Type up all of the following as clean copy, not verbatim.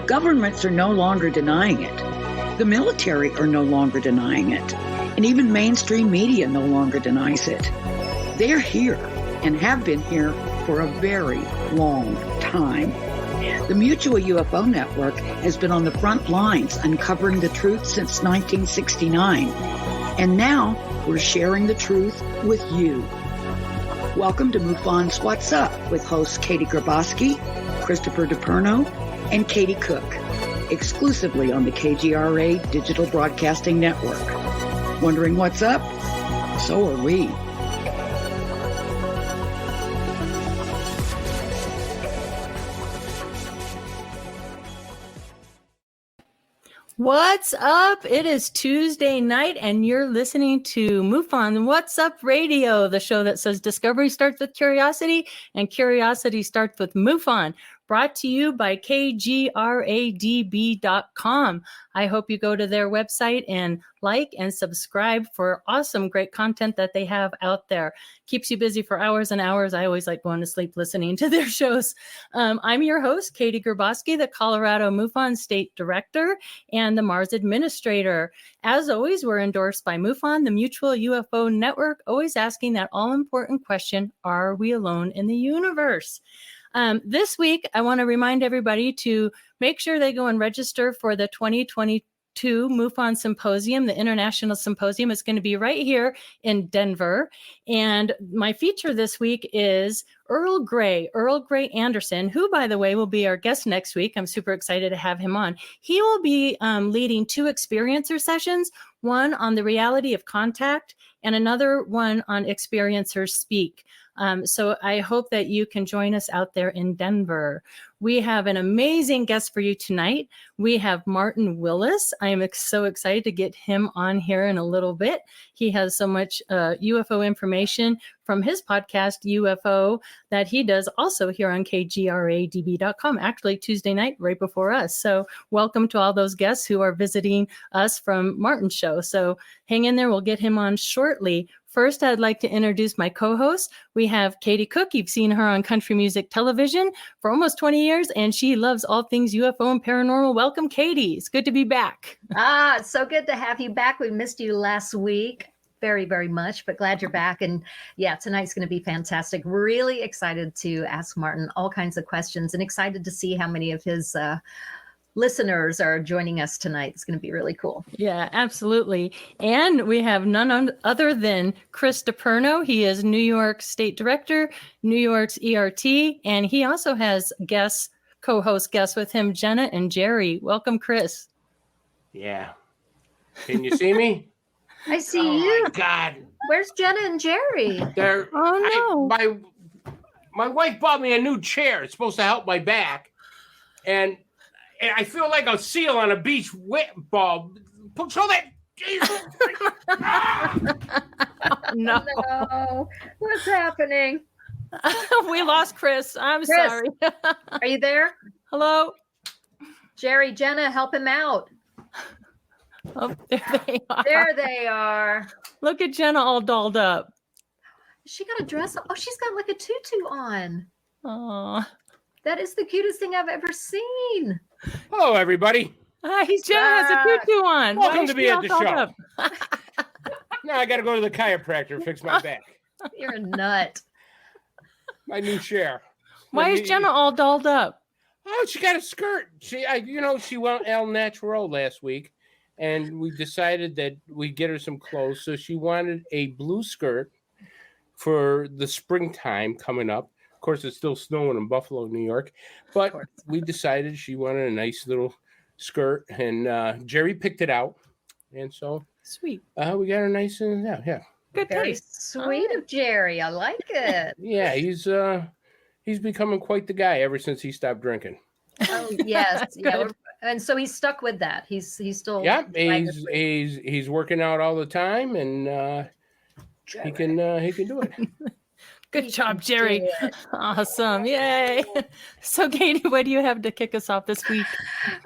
Governments are no longer denying it. The military are no longer denying it. And even mainstream media no longer denies it. They're here and have been here for a very long time. The Mutual UFO Network has been on the front lines uncovering the truth since 1969. And now we're sharing the truth with you. Welcome to MUFON's What's Up with hosts Katie Grabowski, Christopher DiPerno, and Katie Cook, exclusively on the KGRA Digital Broadcasting Network. Wondering what's up? So are we. What's up? It is Tuesday night and you're listening to MUFON What's Up Radio, the show that says discovery starts with curiosity and curiosity starts with MUFON. Brought to you by KGRADB.com. I hope you go to their website and like and subscribe for awesome, great content that they have out there. Keeps you busy for hours and hours. I always like going to sleep listening to their shows. I'm your host, Katie Grabowski, the Colorado MUFON State Director and the Mars Administrator. As always, we're endorsed by MUFON, the Mutual UFO Network, always asking that all-important question, are we alone in the universe? This week, I want to remind everybody to make sure they go and register for the 2022 MUFON Symposium, the International Symposium. It's going to be right here in Denver. And my feature this week is Earl Grey Anderson, who, by the way, will be our guest next week. I'm super excited to have him on. He will be leading two experiencer sessions, one on the reality of contact and another one on experiencers speak. So I hope that you can join us out there in Denver. We have an amazing guest for you tonight. We have Martin Willis. I am so excited to get him on here in a little bit. He has so much UFO information from his podcast, UFO, that he does also here on KGRADB.com, actually Tuesday night right before us. So welcome to all those guests who are visiting us from Martin's show. So hang in there. We'll get him on shortly. First, I'd like to introduce my co-host. We have Katie Cook. You've seen her on country music television for almost 20 years, and she loves all things UFO and paranormal. Welcome, Katie. It's good to be back. It's so good to have you back. We missed you last week very, very much, but glad you're back. And yeah, tonight's going to be fantastic. Really excited to ask Martin all kinds of questions and excited to see how many of his listeners are joining us tonight. It's going to be really cool. Yeah, absolutely. And we have none other than Chris DiPerno. He is New York State Director, New York's ERT, and he also has co-host guests with him, Jenna and Jerry. Welcome, Chris. Yeah. Can you see me? I see you. My God. Where's Jenna and Jerry? My wife bought me a new chair. It's supposed to help my back. And I feel like a seal on a beach ball. So that Jesus. No. What's happening? We lost Chris. I'm sorry. Are you there? Hello? Jerry, Jenna, help him out. Oh, there they are. There they are. Look at Jenna all dolled up. She got a dress. Oh, she's got like a tutu on. Oh. That is the cutest thing I've ever seen. Hello, everybody. Hi, Jenna has a tutu on. Welcome to be at the show. Now I got to go to the chiropractor and fix my back. You're a nut. My new chair. Why is Jenna all dolled up? Oh, she got a skirt. She went El Natural last week, and we decided that we'd get her some clothes. So she wanted a blue skirt for the springtime coming up. Of course, it's still snowing in Buffalo, New York, but we decided she wanted a nice little skirt, and Jerry picked it out, and so sweet. We got her nice and yeah. Good taste. Sweet of Jerry. I like it. Yeah, he's becoming quite the guy ever since he stopped drinking. Oh yes, yeah, and so he's stuck with that. He's still he's working out all the time, and he can do it. Good You job, can Jerry. do it. Awesome. Yay. So, Katie, what do you have to kick us off this week?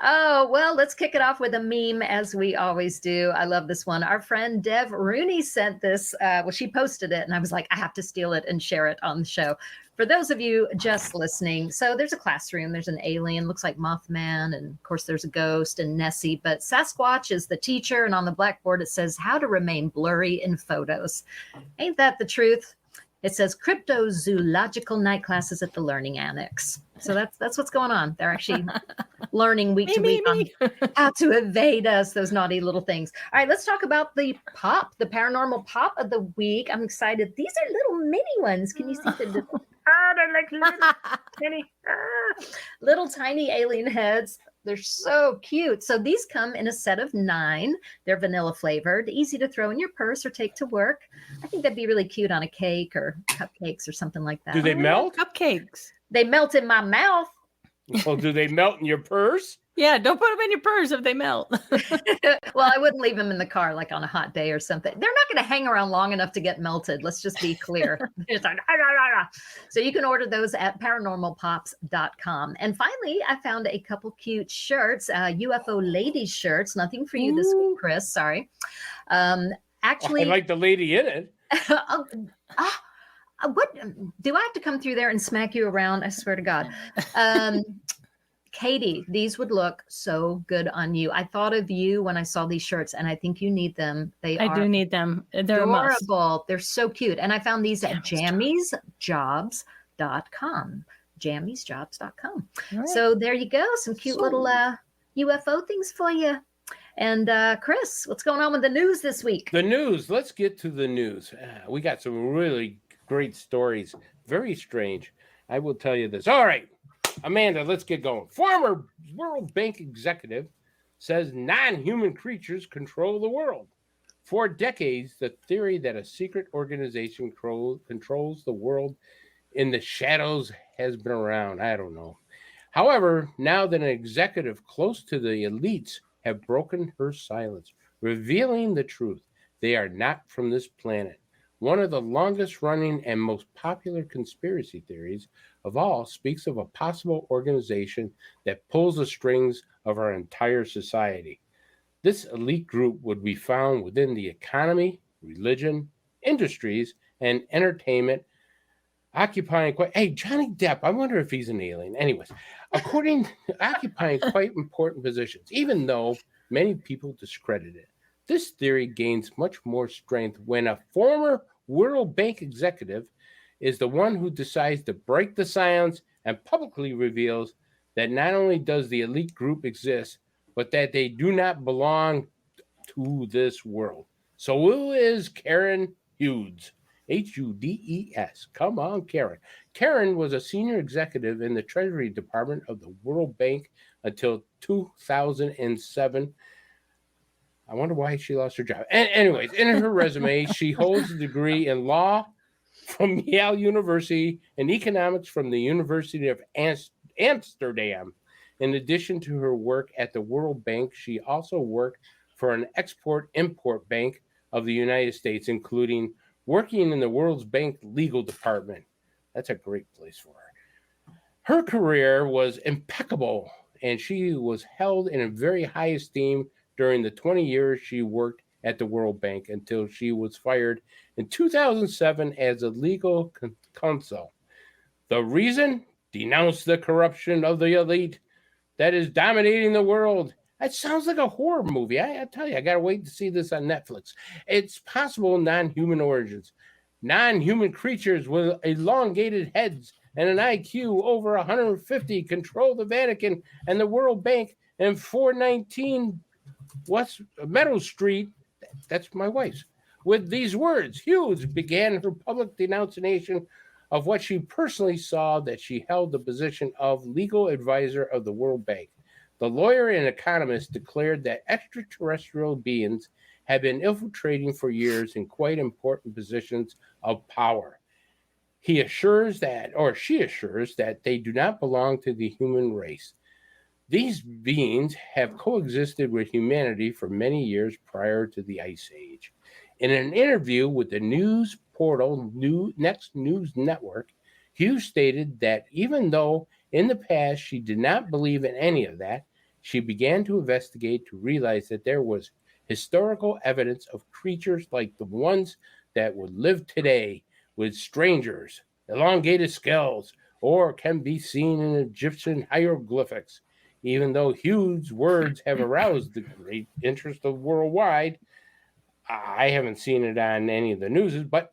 Oh, well, let's kick it off with a meme as we always do. I love this one. Our friend Dev Rooney sent this. Well, she posted it, and I was like, I have to steal it and share it on the show. For those of you just listening, so there's a classroom, there's an alien, looks like Mothman, and of course there's a ghost and Nessie, but Sasquatch is the teacher, and on the blackboard it says, how to remain blurry in photos. Ain't that the truth? It says cryptozoological night classes at the Learning Annex. So that's what's going on. They're actually learning week to week on how to evade us, those naughty little things. All right, let's talk about the paranormal pop of the week. I'm excited. These are little mini ones. Can you see the they're like little tiny alien heads. They're so cute. So these come in a set of 9. They're vanilla flavored, easy to throw in your purse or take to work. I think that'd be really cute on a cake or cupcakes or something like that. Do they melt? Cupcakes. They melt in my mouth. Well, do they melt in your purse? Yeah, don't put them in your purse if they melt. Well, I wouldn't leave them in the car like on a hot day or something. They're not going to hang around long enough to get melted. Let's just be clear. It's like, so you can order those at paranormalpops.com. And finally, I found a couple cute shirts, UFO ladies shirts. Nothing for you this week, Chris. Sorry. Actually, I like the lady in it. What do I have to come through there and smack you around? I swear to God. Katie, these would look so good on you. I thought of you when I saw these shirts, and I think you need them. I do need them. They're adorable. They're so cute. And I found these at jammiesjobs.com. jammiesjobs.com. Right. So there you go. Some cute little UFO things for you. And Chris, what's going on with the news this week? The news. Let's get to the news. We got some really great stories. Very strange. I will tell you this. All right. Amanda, let's get going. Former World Bank executive says non-human creatures control the world. For decades, the theory that a secret organization controls the world in the shadows has been around. I don't know. However, now that an executive close to the elites have broken her silence, revealing the truth, they are not from this planet. One of the longest running and most popular conspiracy theories of all speaks of a possible organization that pulls the strings of our entire society. This elite group would be found within the economy, religion, industries, and entertainment, occupying Johnny Depp, I wonder if he's an alien. Anyways, occupying quite important positions, even though many people discredit it. This theory gains much more strength when a former World Bank executive is the one who decides to break the silence and publicly reveals that not only does the elite group exist, but that they do not belong to this world. So who is Karen Hudes? Hudes. Come on, Karen. Karen was a senior executive in the Treasury Department of the World Bank until 2007. I wonder why she lost her job. Anyways, in her resume, she holds a degree in law from Yale University and economics from the University of Amsterdam. In addition to her work at the World Bank, she also worked for an export-import bank of the United States, including working in the World Bank legal department. That's a great place for her. Her career was impeccable, and she was held in a very high esteem during the 20 years she worked at the World Bank until she was fired in 2007 as a legal counsel. The reason? Denounce the corruption of the elite that is dominating the world. That sounds like a horror movie. I tell you, I got to wait to see this on Netflix. It's possible non-human origins. Non-human creatures with elongated heads and an IQ over 150 control the Vatican and the World Bank and 419 West Meadow Street. That's my wife's. With these words, Hughes began her public denunciation of what she personally saw, that she held the position of legal advisor of the World Bank. The lawyer and economist declared that extraterrestrial beings have been infiltrating for years in quite important positions of power. She assures that they do not belong to the human race. These beings have coexisted with humanity for many years prior to the Ice Age. In an interview with the news portal Next News Network, Hughes stated that even though in the past she did not believe in any of that, she began to investigate to realize that there was historical evidence of creatures like the ones that would live today with strangers, elongated skulls, or can be seen in Egyptian hieroglyphics. Even though Hughes' words have aroused the great interest of worldwide, I haven't seen it on any of the news, but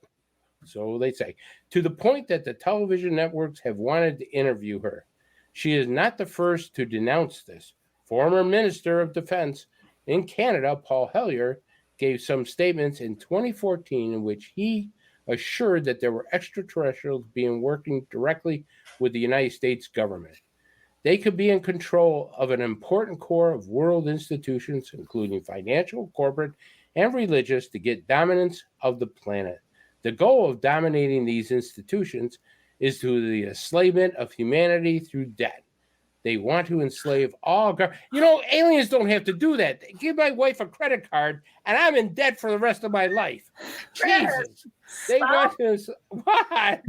so they say, to the point that the television networks have wanted to interview her. She is not the first to denounce this. Former Minister of Defense in Canada, Paul Hellyer, gave some statements in 2014 in which he assured that there were extraterrestrials being working directly with the United States government. They could be in control of an important core of world institutions, including financial, corporate, and religious, to get dominance of the planet. The goal of dominating these institutions is to the enslavement of humanity through debt. They want to enslave all. Aliens don't have to do that. They give my wife a credit card, and I'm in debt for the rest of my life. Jesus, they want to. What?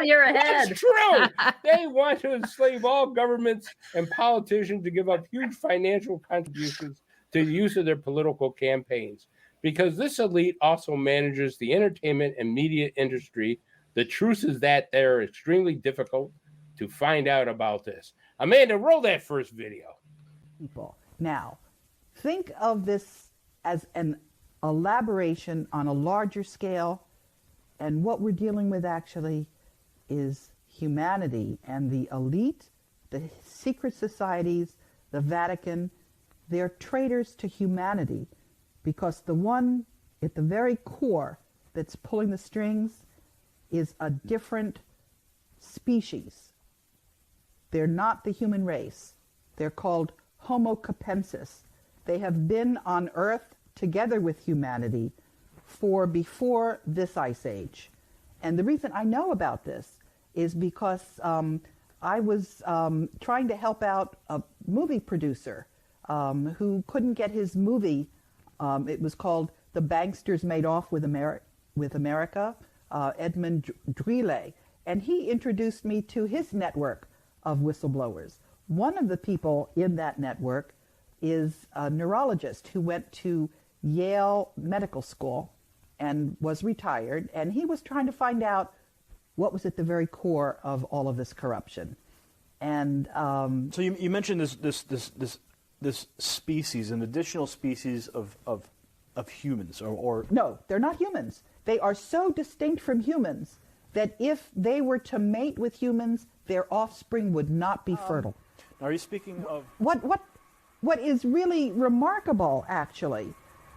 You're ahead. That's true. They want to enslave all governments and politicians to give up huge financial contributions to the use of their political campaigns. Because this elite also manages the entertainment and media industry, the truth is that they're extremely difficult to find out about this. Amanda, roll that first video. People. Now, think of this as an elaboration on a larger scale, and what we're dealing with actually is humanity and the elite, the secret societies, the Vatican. They're traitors to humanity, because the one at the very core that's pulling the strings is a different species. They're not the human race. They're called Homo capensis. They have been on Earth together with humanity for before this ice age. And the reason I know about this is because I was trying to help out a movie producer who couldn't get his movie. It was called The Banksters Made Off with America, Edmund Drille. And he introduced me to his network of whistleblowers. One of the people in that network is a neurologist who went to Yale Medical School and was retired, and he was trying to find out what was at the very core of all of this corruption. And so you mentioned this species, an additional species of humans, or no, they're not humans. They are so distinct from humans that if they were to mate with humans, their offspring would not be fertile. Are you speaking of what is really remarkable, actually,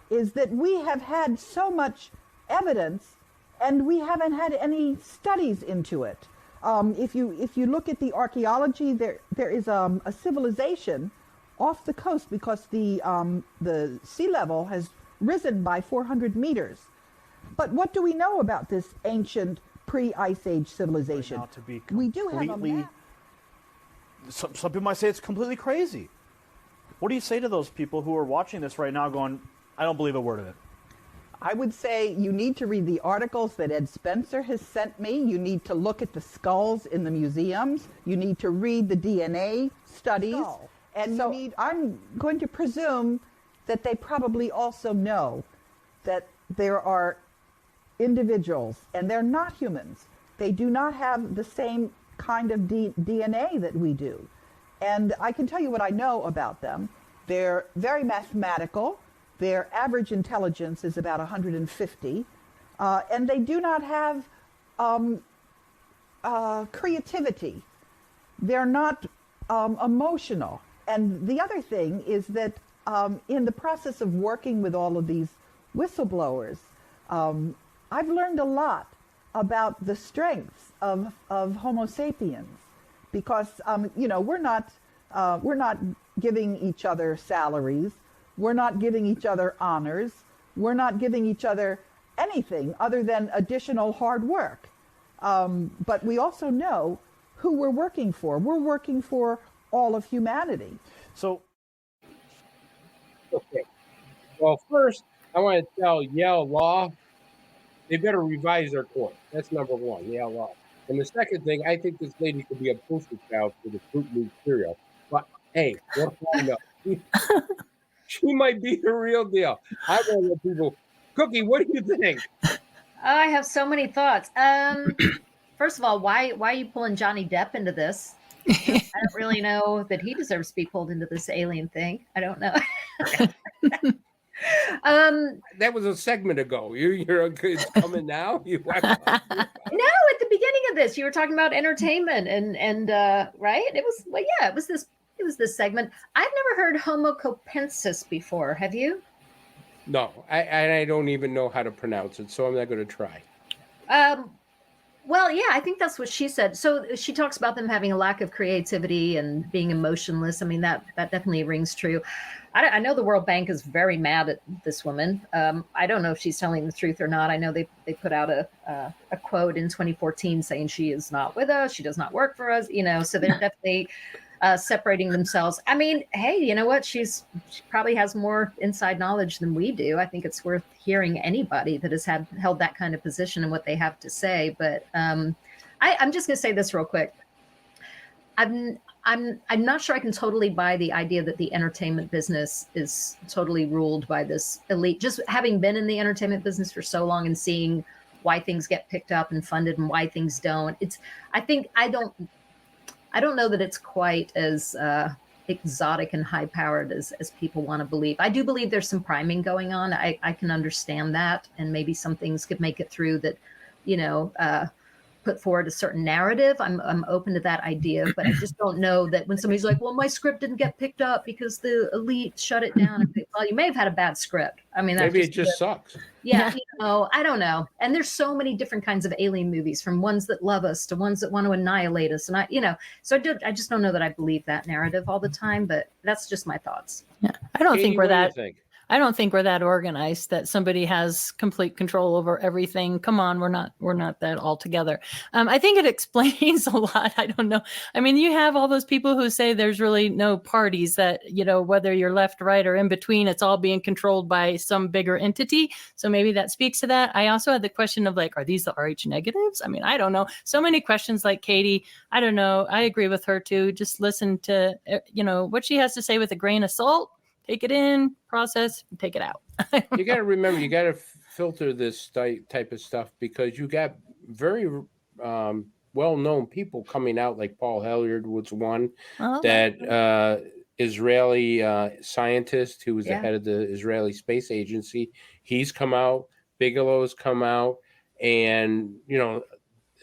is that we have had so much evidence, and we haven't had any studies into it. If you look at the archaeology, there is a civilization off the coast, because the sea level has risen by 400 meters. But what do we know about this ancient pre-Ice Age civilization? Right now, to be we do have a map. Some people might say it's completely crazy. What do you say to those people who are watching this right now going, I don't believe a word of it? I would say you need to read the articles that Ed Spencer has sent me. You need to look at the skulls in the museums. You need to read the DNA studies. And so I'm going to presume that they probably also know that there are individuals, and they're not humans. They do not have the same kind of DNA that we do. And I can tell you what I know about them. They're very mathematical. Their average intelligence is about 150. And they do not have creativity. They're not emotional. And the other thing is that in the process of working with all of these whistleblowers, I've learned a lot about the strengths of Homo sapiens, because we're not giving each other salaries, we're not giving each other honors, we're not giving each other anything other than additional hard work. But we also know who we're working for. We're working for all of humanity. So, okay. Well, first, I want to tell Yale Law they better revise their course. That's number one. Yeah, well. And the second thing, I think this lady could be a poster child for the Fruit Loop cereal. But hey, what do I know? She might be the real deal. I want to let people. Cookie, what do you think? I have so many thoughts. First of all, why are you pulling Johnny Depp into this? I don't really know that he deserves to be pulled into this alien thing. I don't know. That was a segment ago. It's coming now. No, at the beginning of this, you were talking about entertainment and right? It was this segment. I've never heard Homo copensis before. Have you? No, I don't even know how to pronounce it, so I'm not going to try. Well, yeah, I think that's what she said. So she talks about them having a lack of creativity and being emotionless. I mean, that definitely rings true. I know the World Bank is very mad at this woman. I don't know if she's telling the truth or not. I know they put out a quote in 2014 saying she is not with us. She does not work for us. So they're definitely separating themselves. I mean, hey, you know what? She probably has more inside knowledge than we do. I think it's worth hearing anybody that has held that kind of position and what they have to say. But I'm just going to say this real quick. I'm not sure I can totally buy the idea that the entertainment business is totally ruled by this elite. Just having been in the entertainment business for so long and seeing why things get picked up and funded and why things don't. I don't know that it's quite as exotic and high powered as people want to believe. I do believe there's some priming going on. I can understand that, and maybe some things could make it through that, put forward a certain narrative. I'm open to that idea, but I just don't know that when somebody's like, well, my script didn't get picked up because the elite shut it down. Well, you may have had a bad script. I mean, maybe it just sucks. Yeah, I don't know. And there's so many different kinds of alien movies, from ones that love us to ones that want to annihilate us. And I just don't know that I believe that narrative all the time, but that's just my thoughts. Yeah. I don't Katie, think we're what do you that. think? I don't think we're that organized that somebody has complete control over everything. Come on, we're not that all together. I think it explains a lot. I don't know. I mean, you have all those people who say there's really no parties, that, whether you're left, right, or in between, it's all being controlled by some bigger entity. So maybe that speaks to that. I also had the question of are these the RH negatives? I mean, I don't know. So many questions like Katie. I don't know. I agree with her too. Just listen to, what she has to say with a grain of salt. Take it in, process, and take it out. You got to remember, you got to filter this type of stuff, because you got very well-known people coming out, like Paul Hellyer was one, Israeli scientist who was the head of the Israeli Space Agency. He's come out. Bigelow's come out. And,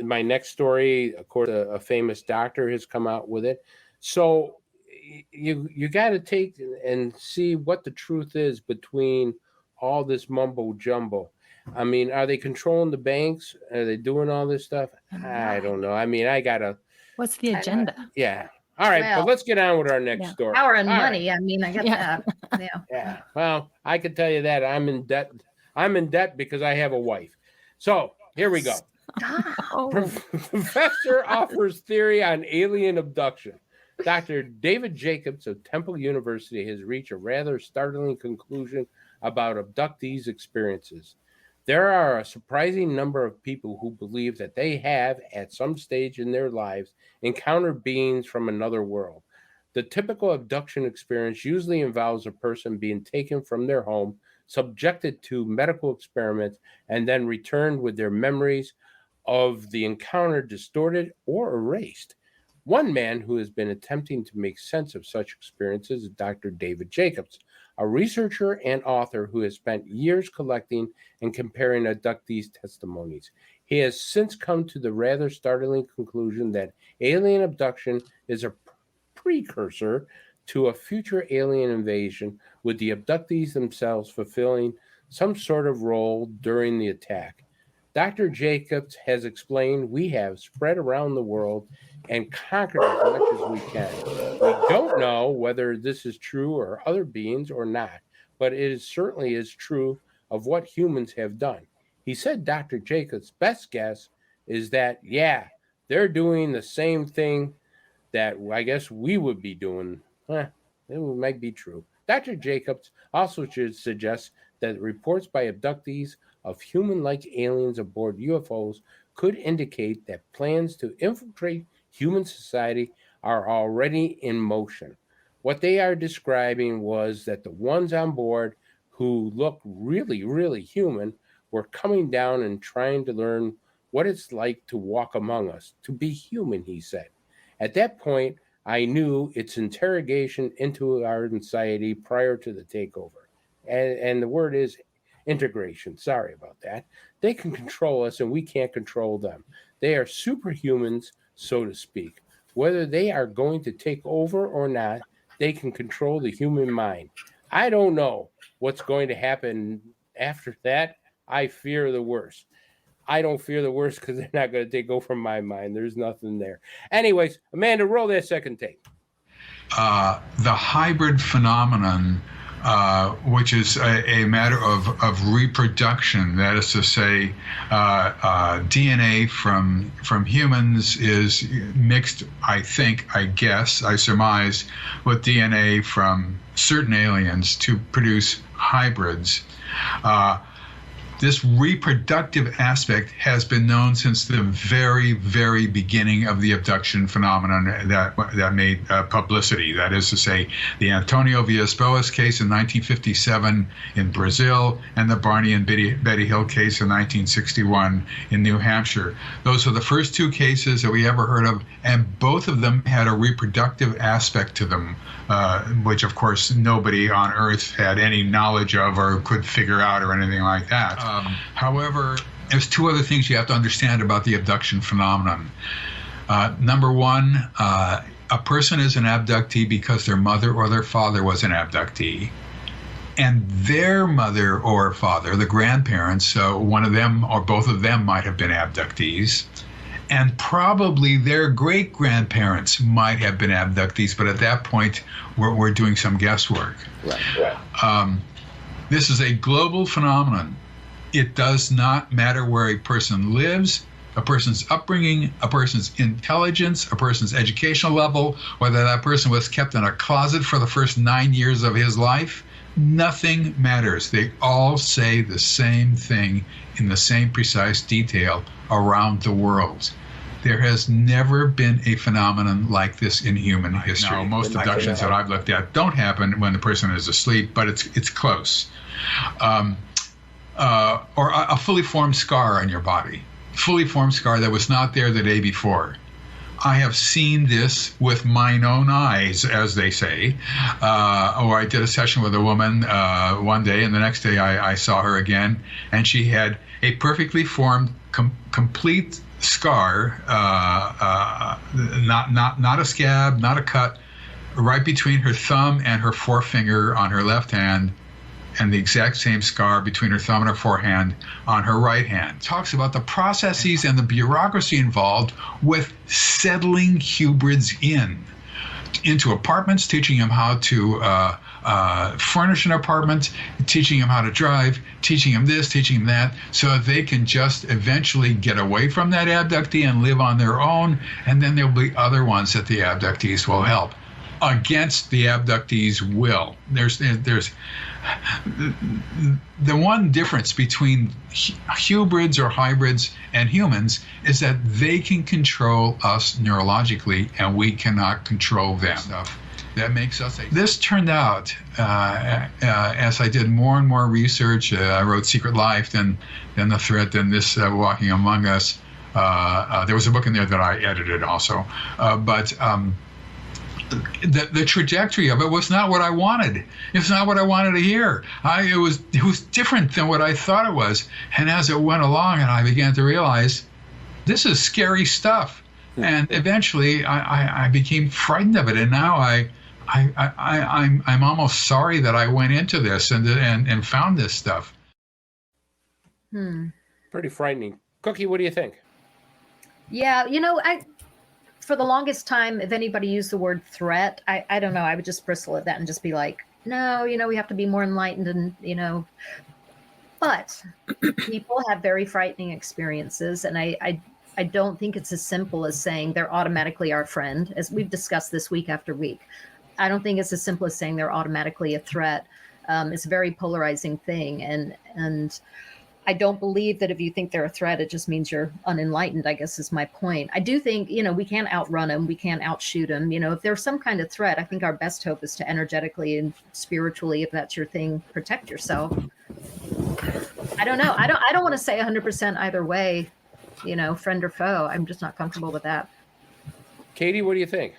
my next story, of course, a famous doctor has come out with it. So you got to take and see what the truth is between all this mumbo jumbo. I mean, are they controlling the banks? Are they doing all this stuff? I don't know. I mean, what's the agenda? Yeah. All right, but let's get on with our next story. Power and all money. Right. I mean, I get that. Yeah. Well, I can tell you that I'm in debt. I'm in debt because I have a wife. So here we go. Professor offers theory on alien abduction. Dr. David Jacobs of Temple University has reached a rather startling conclusion about abductees' experiences. There are a surprising number of people who believe that they have, at some stage in their lives, encountered beings from another world. The typical abduction experience usually involves a person being taken from their home, subjected to medical experiments, and then returned with their memories of the encounter distorted or erased. One man who has been attempting to make sense of such experiences is Dr. David Jacobs, a researcher and author who has spent years collecting and comparing abductees' testimonies. He has since come to the rather startling conclusion that alien abduction is a precursor to a future alien invasion, with the abductees themselves fulfilling some sort of role during the attack. Dr. Jacobs has explained we have spread around the world and conquered as much as we can. We don't know whether this is true or other beings or not, but it certainly is true of what humans have done. He said Dr. Jacobs' best guess is that, they're doing the same thing that I guess we would be doing. It might be true. Dr. Jacobs also should suggest that reports by abductees of human-like aliens aboard UFOs could indicate that plans to infiltrate human society are already in motion. What they are describing was that the ones on board who look really, really human were coming down and trying to learn what it's like to walk among us, to be human, he said. At that point, I knew its interrogation into our society prior to the takeover. And the word is integration. Sorry about that. They can control us and we can't control them. They are superhumans, so to speak. Whether they are going to take over or not, they can control the human mind. I don't know what's going to happen after that. I fear the worst. I don't fear the worst because they're not going to take over my mind. There's nothing there. Anyways, Amanda, roll that second tape. The hybrid phenomenon, which is a matter of reproduction, that is to say, DNA from humans is mixed, I surmise, with DNA from certain aliens to produce hybrids. This reproductive aspect has been known since the very, very beginning of the abduction phenomenon that made publicity. That is to say, the Antonio Villas-Boas case in 1957 in Brazil and the Barney and Betty Hill case in 1961 in New Hampshire. Those are the first two cases that we ever heard of, and both of them had a reproductive aspect to them, which, of course, nobody on Earth had any knowledge of or could figure out or anything like that. However, there's two other things you have to understand about the abduction phenomenon. Number one, a person is an abductee because their mother or their father was an abductee. And their mother or father, the grandparents, one of them or both of them might have been abductees. And probably their great-grandparents might have been abductees, but at that point, we're doing some guesswork. Right. This is a global phenomenon. It does not matter where a person lives, a person's upbringing, a person's intelligence, a person's educational level, whether that person was kept in a closet for the first 9 years of his life. Nothing matters. They all say the same thing in the same precise detail around the world. There has never been a phenomenon like this in human history. Now, most abductions that I've looked at don't happen when the person is asleep, but it's close. Or a fully formed scar on your body, fully formed scar that was not there the day before. I have seen this with mine own eyes, as they say. Or I did a session with a woman one day, and the next day I saw her again, and she had a perfectly formed, complete scar, not a scab, not a cut, right between her thumb and her forefinger on her left hand, and the exact same scar between her thumb and her forehand on her right hand. Talks about the processes and the bureaucracy involved with settling hybrids into apartments, teaching them how to furnish an apartment, teaching them how to drive, teaching them this, teaching them that, so that they can just eventually get away from that abductee and live on their own, and then there'll be other ones that the abductees will help against the abductee's will. There's the one difference between hybrids or hybrids and humans is that they can control us neurologically and we cannot control them. That makes us. This turned out, as I did more and more research, I wrote Secret Life, then The Threat, then this Walking Among Us. There was a book in there that I edited also. The trajectory of it was not what I wanted. It's not what I wanted to hear. It was different than what I thought it was. And as it went along, and I began to realize, this is scary stuff. And eventually, I became frightened of it. And now I'm almost sorry that I went into this and found this stuff. Pretty frightening. Cookie, what do you think? Yeah, for the longest time, if anybody used the word threat, I don't know, I would just bristle at that and just be like, no, we have to be more enlightened and, but people have very frightening experiences. And I don't think it's as simple as saying they're automatically our friend, as we've discussed this week after week. I don't think it's as simple as saying they're automatically a threat. It's a very polarizing thing. And I don't believe that if you think they're a threat, it just means you're unenlightened, I guess is my point. I do think, we can't outrun them. We can't outshoot them. If there's some kind of threat, I think our best hope is to energetically and spiritually, if that's your thing, protect yourself. I don't know. I don't want to say 100% either way, friend or foe. I'm just not comfortable with that. Katie, what do you think?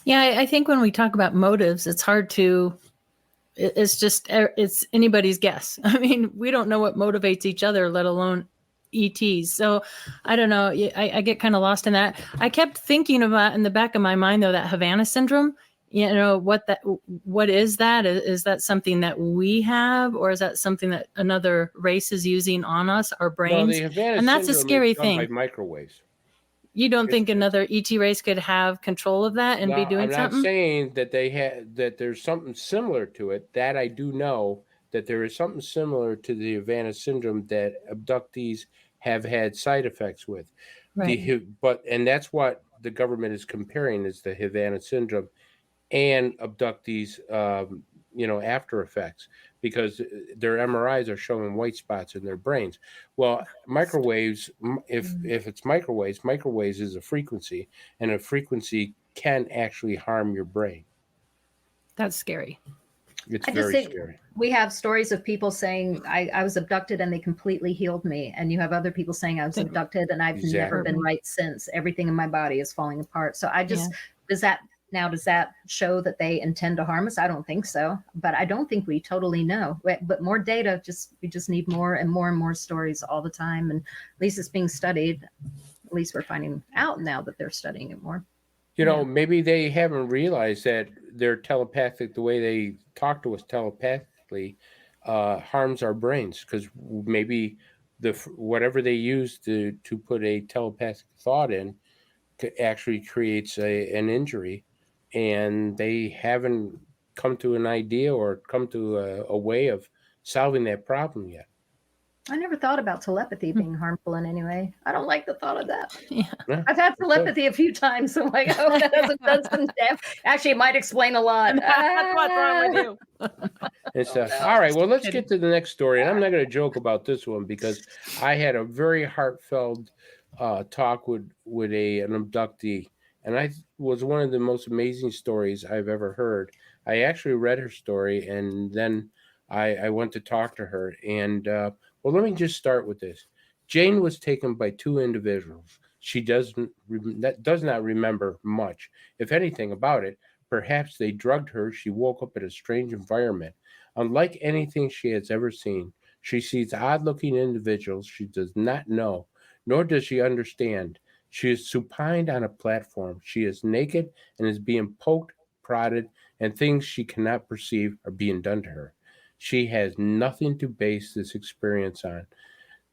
Yeah, I think when we talk about motives, it's hard to, it's anybody's guess. I mean, we don't know what motivates each other, let alone ETs. So I don't know. I get kind of lost in that. I kept thinking about in the back of my mind, though, that Havana syndrome, what is that? Is that something that we have, or is that something that another race is using on us, our brains? No, the Havana and that's a syndrome scary is done thing. by microwaves. You don't think another ET race could have control of that and be doing something? I'm not saying that that there's something similar to it. That I do know that there is something similar to the Havana syndrome that abductees have had side effects with. Right. And that's what the government is comparing is the Havana syndrome and abductees, after effects, because their MRIs are showing white spots in their brains. Well, microwaves, if it's microwaves is a frequency, and a frequency can actually harm your brain. That's scary. It's I just very think scary. we have stories of people saying, I was abducted and they completely healed me. And you have other people saying I was abducted and I've never been right since. Everything in my body is falling apart. So does that show that they intend to harm us? I don't think so. But I don't think we totally know. But more data, we just need more and more stories all the time. And at least it's being studied. At least we're finding out now that they're studying it more. Maybe they haven't realized that they're telepathic. The way they talk to us telepathically harms our brains, because maybe whatever they use to put a telepathic thought in actually creates an injury, and they haven't come to an idea or come to a way of solving that problem yet. I never thought about telepathy being harmful in any way. I don't like the thought of that. Yeah. I've had telepathy a few times, so I hope that hasn't done some damage. Actually, it might explain a lot. That's what's wrong with you. All right, well, let's get to the next story. And I'm not going to joke about this one because I had a very heartfelt talk with an abductee. And I was one of the most amazing stories I've ever heard. I actually read her story, and then I went to talk to her. And well, let me just start with this. Jane was taken by two individuals. She does not remember much, if anything, about it. Perhaps they drugged her. She woke up in a strange environment. Unlike anything she has ever seen, she sees odd-looking individuals she does not know, nor does she understand. She is supined on a platform. She is naked and is being poked, prodded, and things she cannot perceive are being done to her. She has nothing to base this experience on,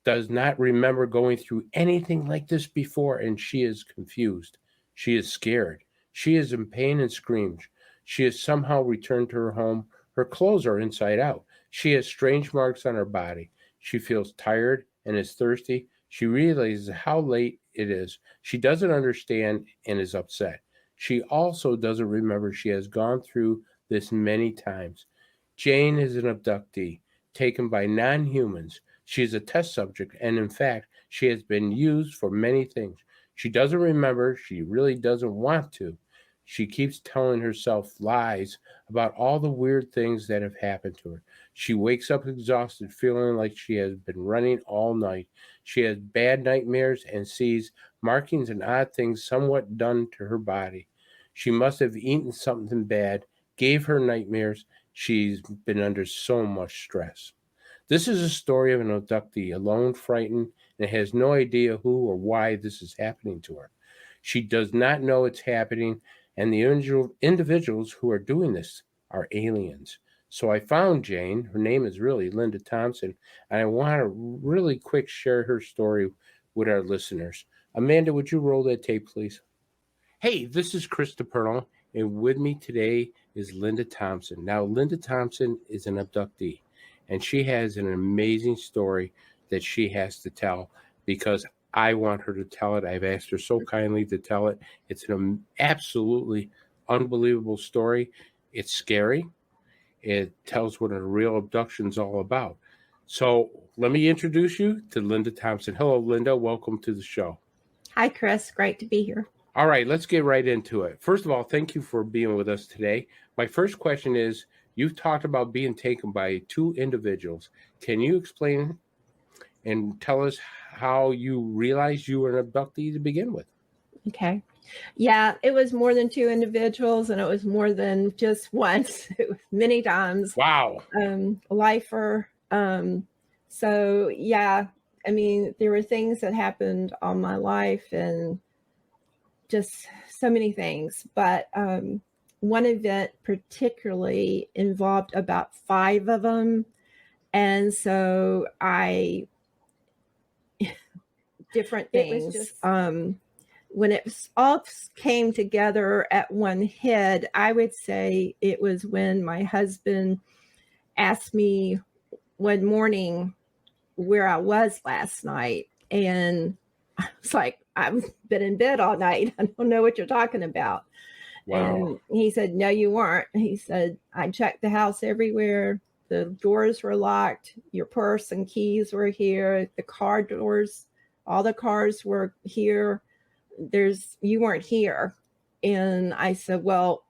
does not remember going through anything like this before, and she is confused. She is scared. She is in pain and screams. She has somehow returned to her home. Her clothes are inside out. She has strange marks on her body. She feels tired and is thirsty. She realizes how late it is. She doesn't understand and is upset. She also doesn't remember she has gone through this many times. Jane is an abductee, taken by non-humans. She is a test subject, and in fact, she has been used for many things. She doesn't remember. She really doesn't want to. She keeps telling herself lies about all the weird things that have happened to her. She wakes up exhausted, feeling like she has been running all night. She has bad nightmares and sees markings and odd things somewhat done to her body. She must have eaten something bad, gave her nightmares. She's been under so much stress. This is a story of an abductee, alone, frightened, and has no idea who or why this is happening to her. She does not know it's happening, and the individuals who are doing this are aliens. So I found Jane. Her name is really Linda Thompson, and I want to really quick share her story with our listeners. Amanda, would you roll that tape, please? Hey, this is Chris DePerno, and with me today is Linda Thompson. Now, Linda Thompson is an abductee, and she has an amazing story that she has to tell because I want her to tell it. I've asked her so kindly to tell it. It's an absolutely unbelievable story. It's scary. It tells what a real abduction is all about. So let me introduce you to Linda Thompson. Hello, Linda. Welcome to the show. Hi, Chris. Great to be here. All right, let's get right into it. First of all, thank you for being with us today. My first question is, you've talked about being taken by two individuals. Can you explain and tell us how you realized you were an abductee to begin with? Okay. Yeah, it was more than two individuals, and it was more than just once. It was many times. Wow. A lifer. So, yeah, I mean, there were things that happened on my life and just so many things. But one event particularly involved about 5 of them. And so different things. It was just, when it all came together at one hit, I would say it was when my husband asked me one morning where I was last night. And I was like, I've been in bed all night. I don't know what you're talking about. Wow. And he said, no, you weren't. He said, I checked the house everywhere. The doors were locked. Your purse and keys were here. The car doors, all the cars were here. You weren't here. And I said, well,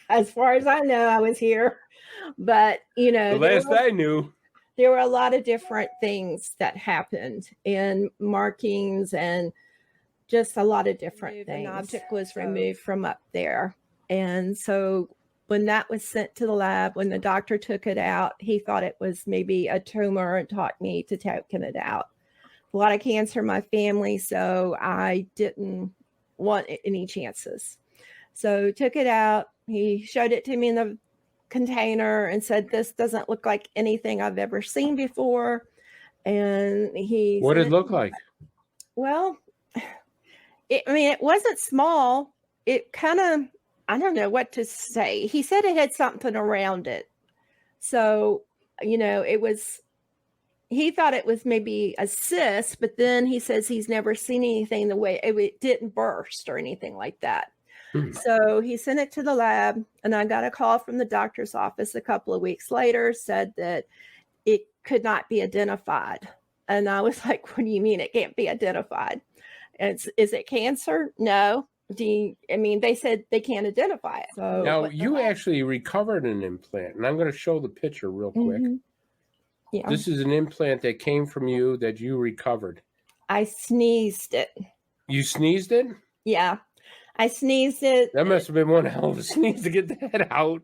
as far as I know, I was here. But, you know, the last I knew, there were a lot of different things that happened and markings and just a lot of different things. An object was removed from up there. And so when that was sent to the lab, when the doctor took it out, he thought it was maybe a tumor and taught me to taking it out. A lot of cancer in my family, so I didn't want any chances. So took it out. He showed it to me in the container and said, this doesn't look like anything I've ever seen before. And what did it look like? Well, it wasn't small. It kind of, I don't know what to say. He said it had something around it. So, you know, he thought it was maybe a cyst, but then he says he's never seen anything the way it didn't burst or anything like that. So he sent it to the lab, and I got a call from the doctor's office a couple of weeks later, said that it could not be identified. And I was like, what do you mean it can't be identified? Is it cancer? No. They said they can't identify it. So now you actually recovered an implant, and I'm going to show the picture real quick. Mm-hmm. Yeah. This is an implant that came from you that you recovered. I sneezed it. You sneezed it? Yeah. I sneezed it. That must have been one hell of a sneeze to get that out.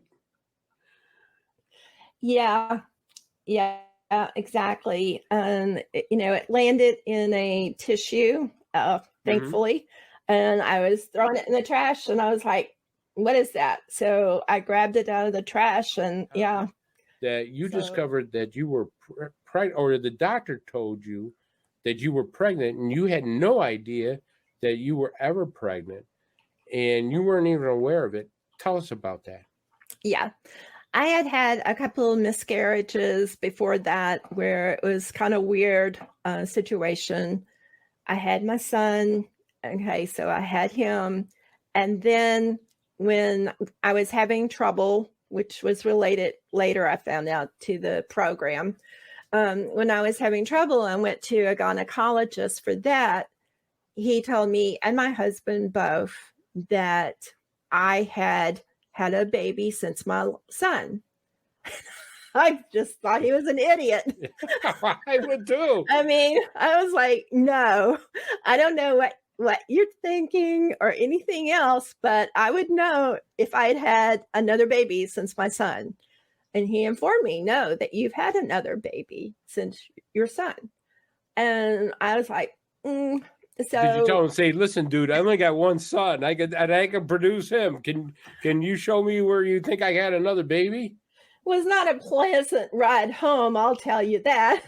Yeah, exactly. It landed in a tissue, thankfully. Mm-hmm. And I was throwing it in the trash, and I was like, what is that? So I grabbed it out of the trash, and yeah. That you discovered that you were pregnant, or the doctor told you that you were pregnant, and you had no idea that you were ever pregnant. And you weren't even aware of it. Tell us about that. Yeah. I had a couple of miscarriages before that where it was kind of weird situation. I had my son. Okay, so I had him. And then when I was having trouble, which was related later, I found out to the program. When I was having trouble, I went to a gynecologist for that. He told me and my husband both that I had a baby since my son. I just thought he was an idiot. I would too. I mean, I was like, no, I don't know what you're thinking or anything else, but I would know if I'd had another baby since my son. And he informed me, no, that you've had another baby since your son. And I was like, So did you tell him, say, listen, dude, I only got one son. I could produce him. Can you show me where you think I had another baby? Was not a pleasant ride home, I'll tell you that.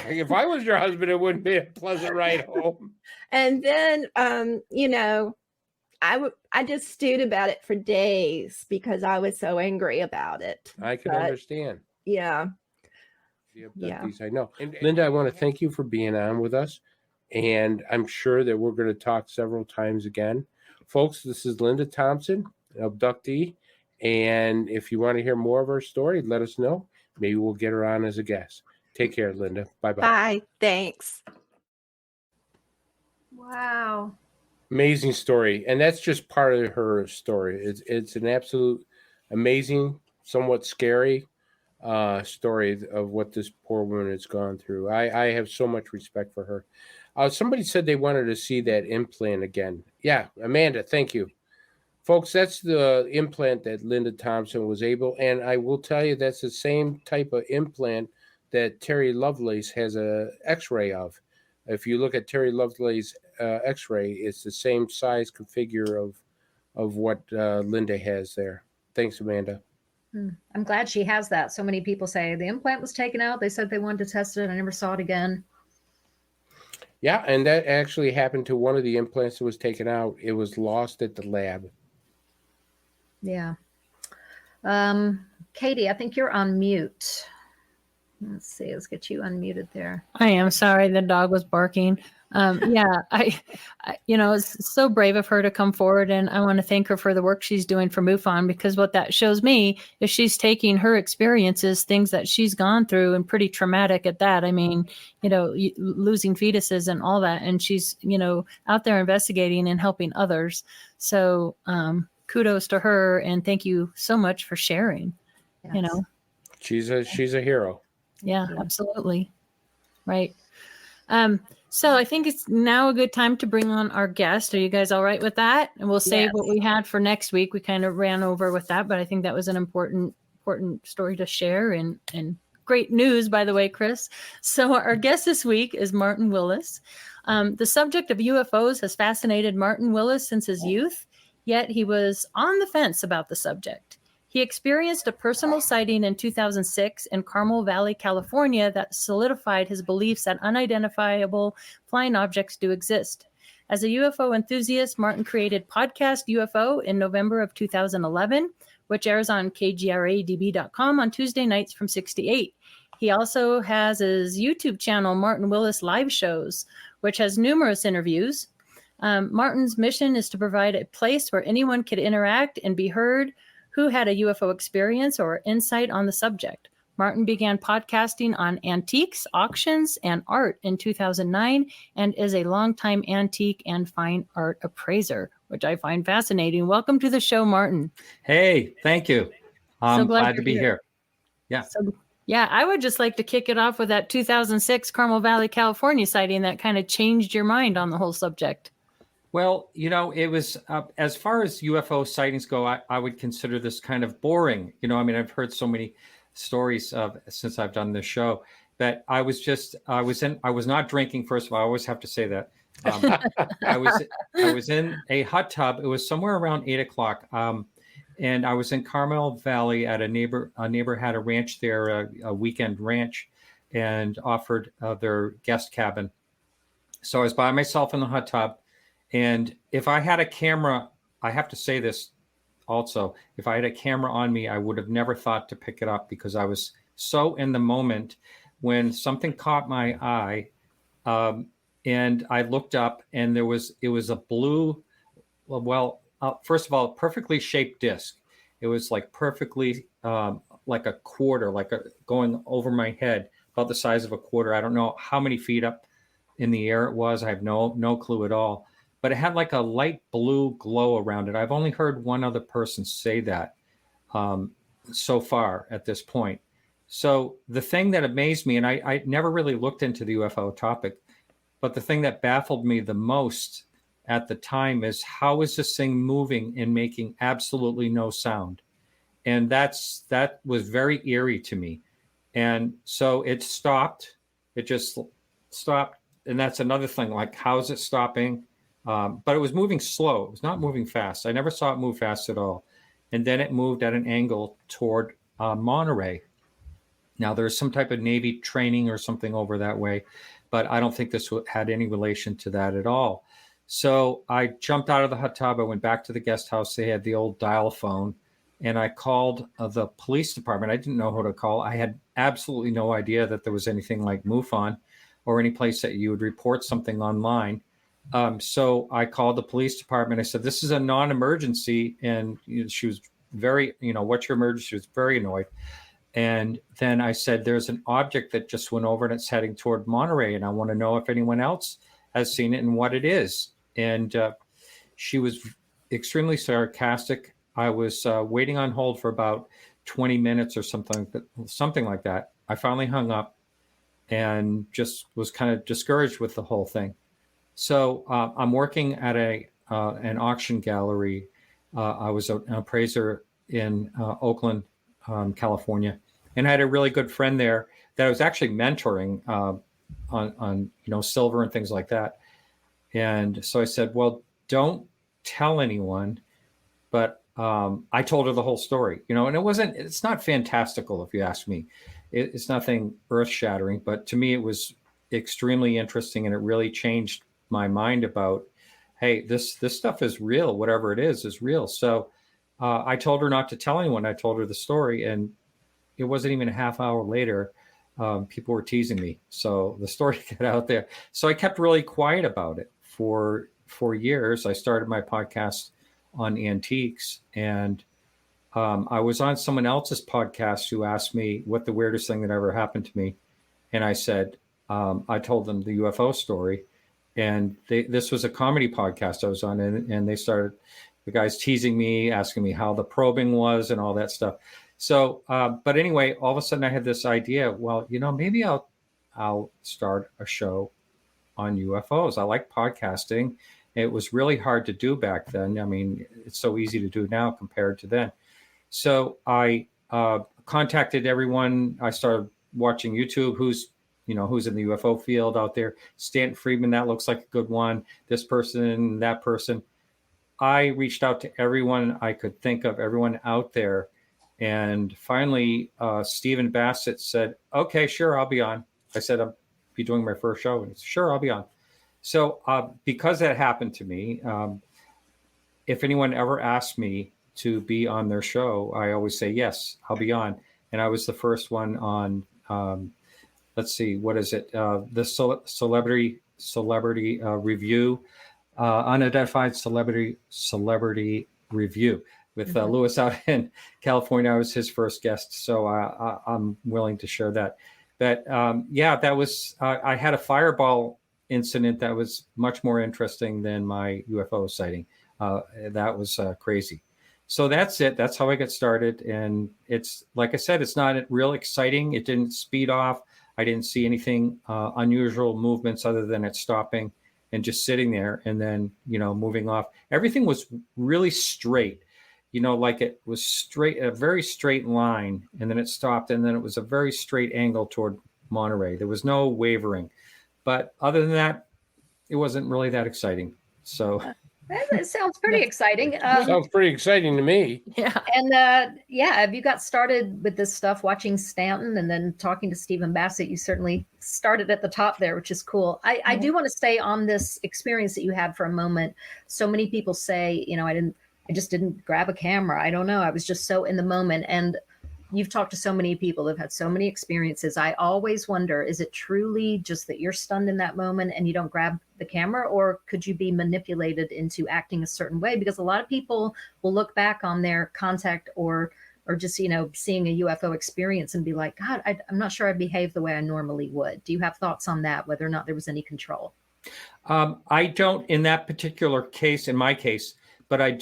If I was your husband, it wouldn't be a pleasant ride home. And then, I just stewed about it for days because I was so angry about it. I can understand. Yeah. Yeah. I know. And Linda, I want to thank you for being on with us. And I'm sure that we're going to talk several times again. Folks, this is Linda Thompson, an abductee. And if you want to hear more of our story, let us know. maybe we'll get her on as a guest. Take care, Linda. Bye-bye. Bye. Thanks. Wow. Amazing story. And that's just part of her story. It's an absolute amazing, somewhat scary story of what this poor woman has gone through. I have so much respect for her. Somebody said they wanted to see that implant again. Yeah, Amanda, thank you. Folks, that's the implant that Linda Thompson was able, and I will tell you that's the same type of implant that Terry Lovelace has a x-ray of. If you look at Terry Lovelace's x-ray, it's the same size configure of what Linda has there. Thanks, Amanda. I'm glad she has that. So many people say the implant was taken out. They said they wanted to test it. I never saw it again. Yeah, and that actually happened to one of the implants that was taken out. It was lost at the lab. Yeah. Katie, I think you're on mute. Let's see. Let's get you unmuted there. I am sorry. The dog was barking. I it's so brave of her to come forward, and I want to thank her for the work she's doing for MUFON, because what that shows me is she's taking her experiences, things that she's gone through, and pretty traumatic at that. I mean, losing fetuses and all that, and she's, out there investigating and helping others. So, kudos to her, and thank you so much for sharing. Yes. She's a hero. Yeah, absolutely. Right. So I think it's now a good time to bring on our guest. Are you guys all right with that? And we'll save what we had for next week. We kind of ran over with that, but I think that was an important story to share, and great news, by the way, Chris. So our guest this week is Martin Willis. The subject of UFOs has fascinated Martin Willis since his youth, yet he was on the fence about the subject. He experienced a personal sighting in 2006 in Carmel Valley, California, that solidified his beliefs that unidentifiable flying objects do exist. As a UFO enthusiast, Martin created podcast UFO in November of 2011, which airs on kgradb.com on Tuesday nights from 6 to 8. He also has his YouTube channel, Martin Willis Live Shows, which has numerous interviews. Martin's mission is to provide a place where anyone could interact and be heard who had a UFO experience or insight on the subject. Martin began podcasting on antiques, auctions, and art in 2009 and is a longtime antique and fine art appraiser, which I find fascinating. Welcome to the show, Martin. Hey, thank you. I'm glad to be here. Yeah. So, I would just like to kick it off with that 2006 Carmel Valley, California sighting that kind of changed your mind on the whole subject. Well, it was, as far as UFO sightings go, I would consider this kind of boring. I've heard so many stories since I've done this show, but I was not drinking. First of all, I always have to say that. I was in a hot tub. It was somewhere around 8:00. And I was in Carmel Valley at a neighbor had a ranch there, a weekend ranch, and offered their guest cabin. So I was by myself in the hot tub. And if I had a camera, I have to say this also, if I had a camera on me, I would have never thought to pick it up because I was so in the moment when something caught my eye. And I looked up and it was a blue, first of all, perfectly shaped disc. It was like perfectly like a quarter, going over my head, about the size of a quarter. I don't know how many feet up in the air it was. I have no clue at all. But it had like a light blue glow around it. I've only heard one other person say that so far at this point. So the thing that amazed me, and I never really looked into the UFO topic, but the thing that baffled me the most at the time is, how is this thing moving and making absolutely no sound? And that was very eerie to me. And so it stopped. It just stopped. And that's another thing, like, how is it stopping? But it was moving slow. It was not moving fast. I never saw it move fast at all. And then it moved at an angle toward Monterey. Now, there's some type of Navy training or something over that way, but I don't think this had any relation to that at all. So I jumped out of the hot tub. I went back to the guest house. They had the old dial phone, and I called the police department. I didn't know who to call. I had absolutely no idea that there was anything like MUFON or any place that you would report something online. So I called the police department. I said, this is a non-emergency. And she was very, what's your emergency? She was very annoyed. And then I said, there's an object that just went over and it's heading toward Monterey. And I want to know if anyone else has seen it and what it is. And she was extremely sarcastic. I was waiting on hold for about 20 minutes or something like that. I finally hung up and just was kind of discouraged with the whole thing. So I'm working at an auction gallery. I was an appraiser in Oakland, California, and I had a really good friend there that I was actually mentoring on silver and things like that. And so I said, well, don't tell anyone, but I told her the whole story, and it's not fantastical if you ask me. It's nothing earth-shattering, but to me it was extremely interesting, and it really changed my mind about, hey, this stuff is real. Whatever it is real. So I told her not to tell anyone. I told her the story, and it wasn't even a half hour later, people were teasing me. So the story got out there. So I kept really quiet about it for 4 years. I started my podcast on antiques, and I was on someone else's podcast who asked me what the weirdest thing that ever happened to me. And I said, I told them the UFO story. And this was a comedy podcast I was on, and they started, the guys teasing me, asking me how the probing was and all that stuff. So, but anyway, all of a sudden I had this idea, well, maybe I'll start a show on UFOs. I like podcasting. It was really hard to do back then. I mean, it's so easy to do now compared to then. So I contacted everyone. I started watching YouTube, who's in the UFO field out there. Stanton Friedman, that looks like a good one. This person, that person. I reached out to everyone I could think of, everyone out there. And finally, Stephen Bassett said, okay, sure, I'll be on. I said, I'll be doing my first show. And he said, sure, I'll be on. So because that happened to me, if anyone ever asked me to be on their show, I always say, yes, I'll be on. And I was the first one on, let's see, what is it? The celebrity review, unidentified celebrity review with Lewis out in California. I was his first guest. So I'm willing to share that. But that was, I had a fireball incident that was much more interesting than my UFO sighting. That was crazy. So that's it. That's how I got started. And it's, like I said, it's not real exciting. It didn't speed off. I didn't see anything unusual movements other than it stopping and just sitting there and then, moving off. Everything was really straight, like it was straight, a very straight line. And then it stopped. And then it was a very straight angle toward Monterey. There was no wavering. But other than that, it wasn't really that exciting. So that sounds pretty exciting. Sounds pretty exciting to me. Yeah. And have you got started with this stuff watching Stanton and then talking to Stephen Bassett? You certainly started at the top there, which is cool. I do want to stay on this experience that you had for a moment. So many people say, I just didn't grab a camera. I don't know. I was just so in the moment. And you've talked to so many people that have had so many experiences. I always wonder, is it truly just that you're stunned in that moment and you don't grab the camera, or could you be manipulated into acting a certain way? Because a lot of people will look back on their contact or just, seeing a UFO experience and be like, God, I'm not sure I behaved the way I normally would. Do you have thoughts on that, whether or not there was any control? I don't in that particular case, in my case, but I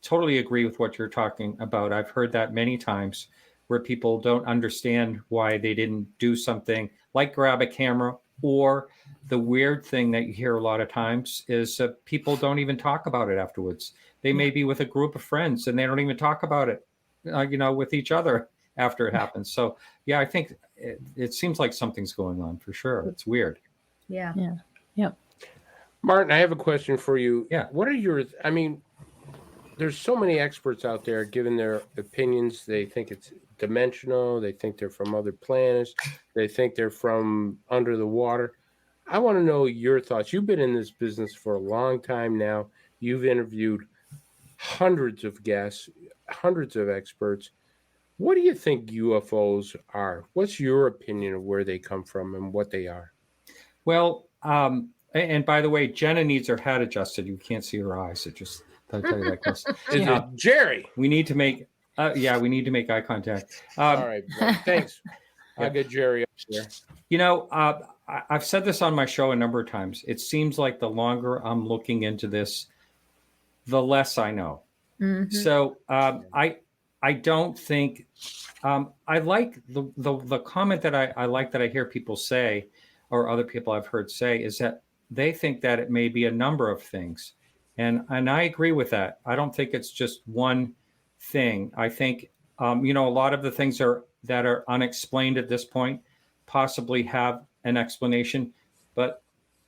totally agree with what you're talking about. I've heard that many times where people don't understand why they didn't do something like grab a camera, or the weird thing that you hear a lot of times is people don't even talk about it afterwards. They may be with a group of friends and they don't even talk about it, with each other after it happens. So yeah, I think it seems like something's going on for sure. It's weird. Yeah. Martin, I have a question for you. Yeah. What are there's so many experts out there giving their opinions. They think it's dimensional. They think they're from other planets. They think they're from under the water. I want to know your thoughts. You've been in this business for a long time now. You've interviewed hundreds of guests, hundreds of experts. What do you think UFOs are? What's your opinion of where they come from and what they are? Well, and by the way, Jenna needs her head adjusted. You can't see her eyes. I'll tell you that, Chris. Jerry? We need to make Yeah, we need to make eye contact. All right, thanks. Yeah. I'll get Jerry up there. You know, I've said this on my show a number of times. It seems like the longer I'm looking into this, the less I know. Mhm. So I don't think I like the comment that I like that I hear people say, or other people I've heard say, is that they think that it may be a number of things, and I agree with that. I don't think it's just one thing. I think a lot of the things that are unexplained at this point possibly have an explanation, but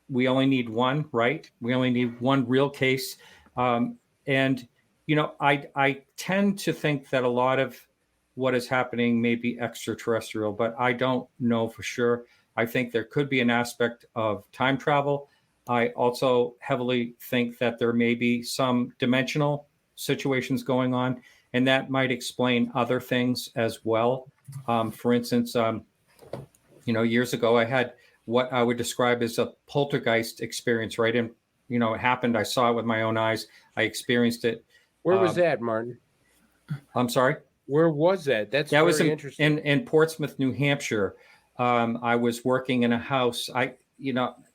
we only need one, right? We only need one real case. And, I tend to think that a lot of what is happening may be extraterrestrial, but I don't know for sure. I think there could be an aspect of time travel. I also heavily think that there may be some dimensional situations going on, and that might explain other things as well. For instance, years ago, I had what I would describe as a poltergeist experience, right? And, it happened. I saw it with my own eyes. I experienced it. Where was that, Martin? I'm sorry? Where was that? That was interesting. In Portsmouth, New Hampshire. I was working in a house.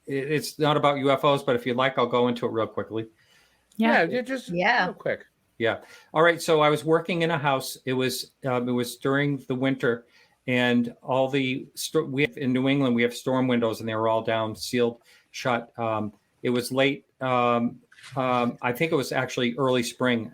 It's not about UFOs, but if you'd like, I'll go into it real quickly. Yeah, just real quick. Yeah. All right. So I was working in a house. It was during the winter, and all we have in New England, we have storm windows, and they were all down, sealed shut. It was late. I think it was actually early spring,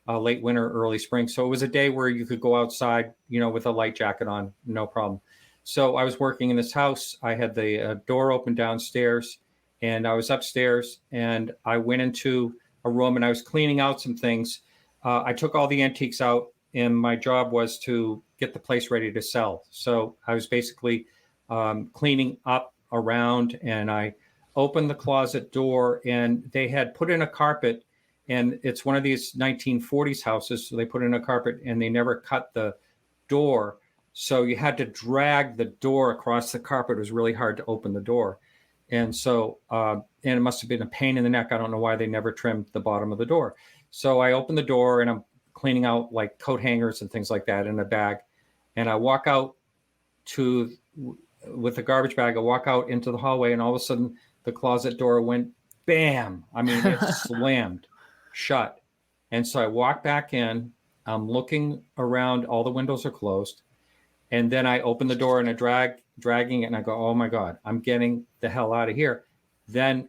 late winter, early spring. So it was a day where you could go outside, with a light jacket on, no problem. So I was working in this house. I had the door open downstairs, and I was upstairs, and I went into a room, and I was cleaning out some things. I took all the antiques out, and my job was to get the place ready to sell. So I was basically cleaning up around, and I opened the closet door, and they had put in a carpet, and it's one of these 1940s houses. So they put in a carpet, and they never cut the door. So you had to drag the door across the carpet. It was really hard to open the door. And so, and it must have been a pain in the neck. I don't know why they never trimmed the bottom of the door. So I opened the door, and I'm cleaning out like coat hangers and things like that in a bag. And I walk out with the garbage bag, I walk out into the hallway, and all of a sudden the closet door went bam. I mean, it slammed shut. And so I walk back in, I'm looking around, all the windows are closed. And then I open the door, and I dragging it, and I go, oh my God, I'm getting the hell out of here. Then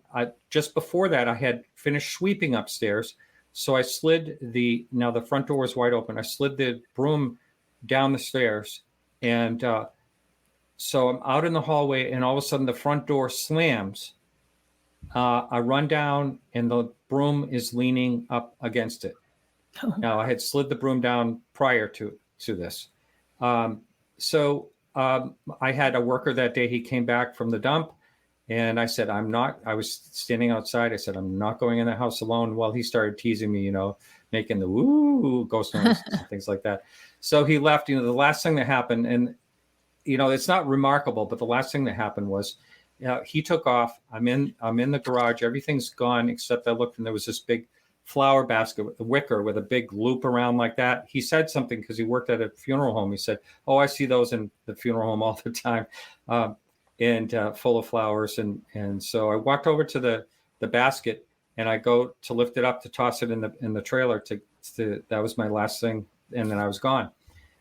just before that, I had finished sweeping upstairs. So I slid now the front door was wide open. I slid the broom down the stairs. And so I'm out in the hallway, and all of a sudden the front door slams. I run down, and the broom is leaning up against it. Oh. Now, I had slid the broom down prior to this. So I had a worker that day. He came back from the dump, and I said, I was standing outside. I said, I'm not going in the house alone. Well, he started teasing me, making the woo ghost noise and things like that. So he left. The last thing that happened, and, it's not remarkable, but the last thing that happened was, he took off. I'm in the garage. Everything's gone except I looked, and there was this big flower basket with a wicker with a big loop around like that. He said something because he worked at a funeral home. He said, oh, I see those in the funeral home all the time, and full of flowers. And so I walked over to the basket, and I go to lift it up to toss it in the trailer to that was my last thing. And then I was gone.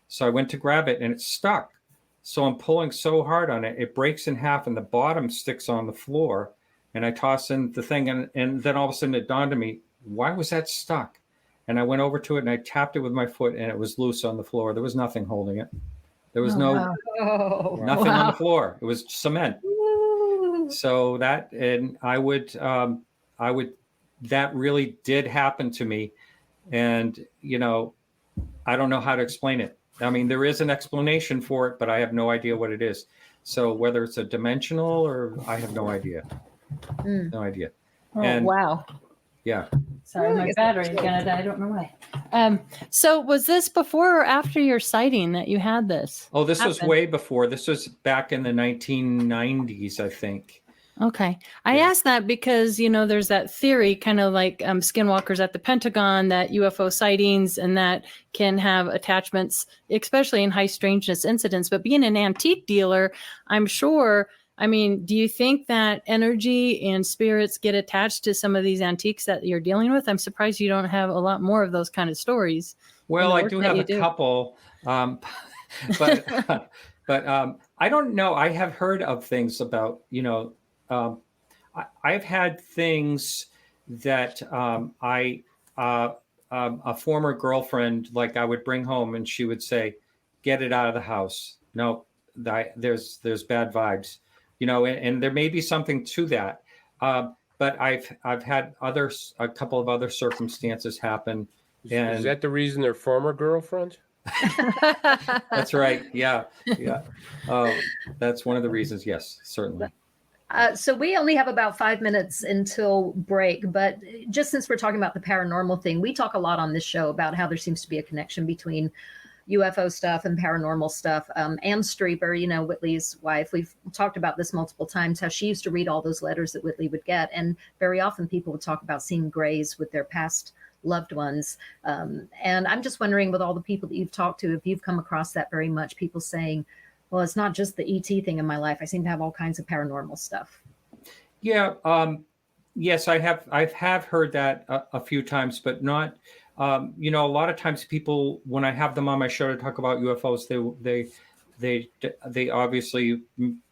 So I went to grab it, and it's stuck. So I'm pulling so hard on it, it breaks in half, and the bottom sticks on the floor. And I toss in the thing, and then all of a sudden it dawned on me, why was that stuck? And I went over to it, and I tapped it with my foot, and it was loose on the floor. There was nothing holding it. There was nothing on the floor. It was cement. So that, and I would, that really did happen to me. And, I don't know how to explain it. I mean, there is an explanation for it, but I have no idea what it is. So whether it's a dimensional or I have no idea. No idea. Oh, and wow. Yeah. Sorry, my battery's gonna die. I don't know why. So was this before or after your sighting that you had this? Oh, this was way before. This was back in the 1990s, I think. Okay. I asked that because, there's that theory, kind of like skinwalkers at the Pentagon, that UFO sightings and that can have attachments, especially in high strangeness incidents. But being an antique dealer, I'm sure, do you think that energy and spirits get attached to some of these antiques that you're dealing with? I'm surprised you don't have a lot more of those kind of stories. Well, I do have a couple, but I don't know. I have heard of things about, I've had things that a former girlfriend, like I would bring home and she would say, get it out of the house. No, there's bad vibes, and there may be something to that. But I've had a couple of other circumstances happen. Is that the reason they're former girlfriends? That's right. Yeah. That's one of the reasons. Yes, certainly. So we only have about 5 minutes until break, but just since we're talking about the paranormal thing, we talk a lot on this show about how there seems to be a connection between UFO stuff and paranormal stuff. Ann Streeper, Whitley's wife, we've talked about this multiple times, how she used to read all those letters that Whitley would get. And very often people would talk about seeing grays with their past loved ones. And I'm just wondering, with all the people that you've talked to, if you've come across that very much, people saying, well, it's not just the ET thing in my life. I seem to have all kinds of paranormal stuff. Yeah. Yes, I have heard that a few times, but not, a lot of times people, when I have them on my show to talk about UFOs, they obviously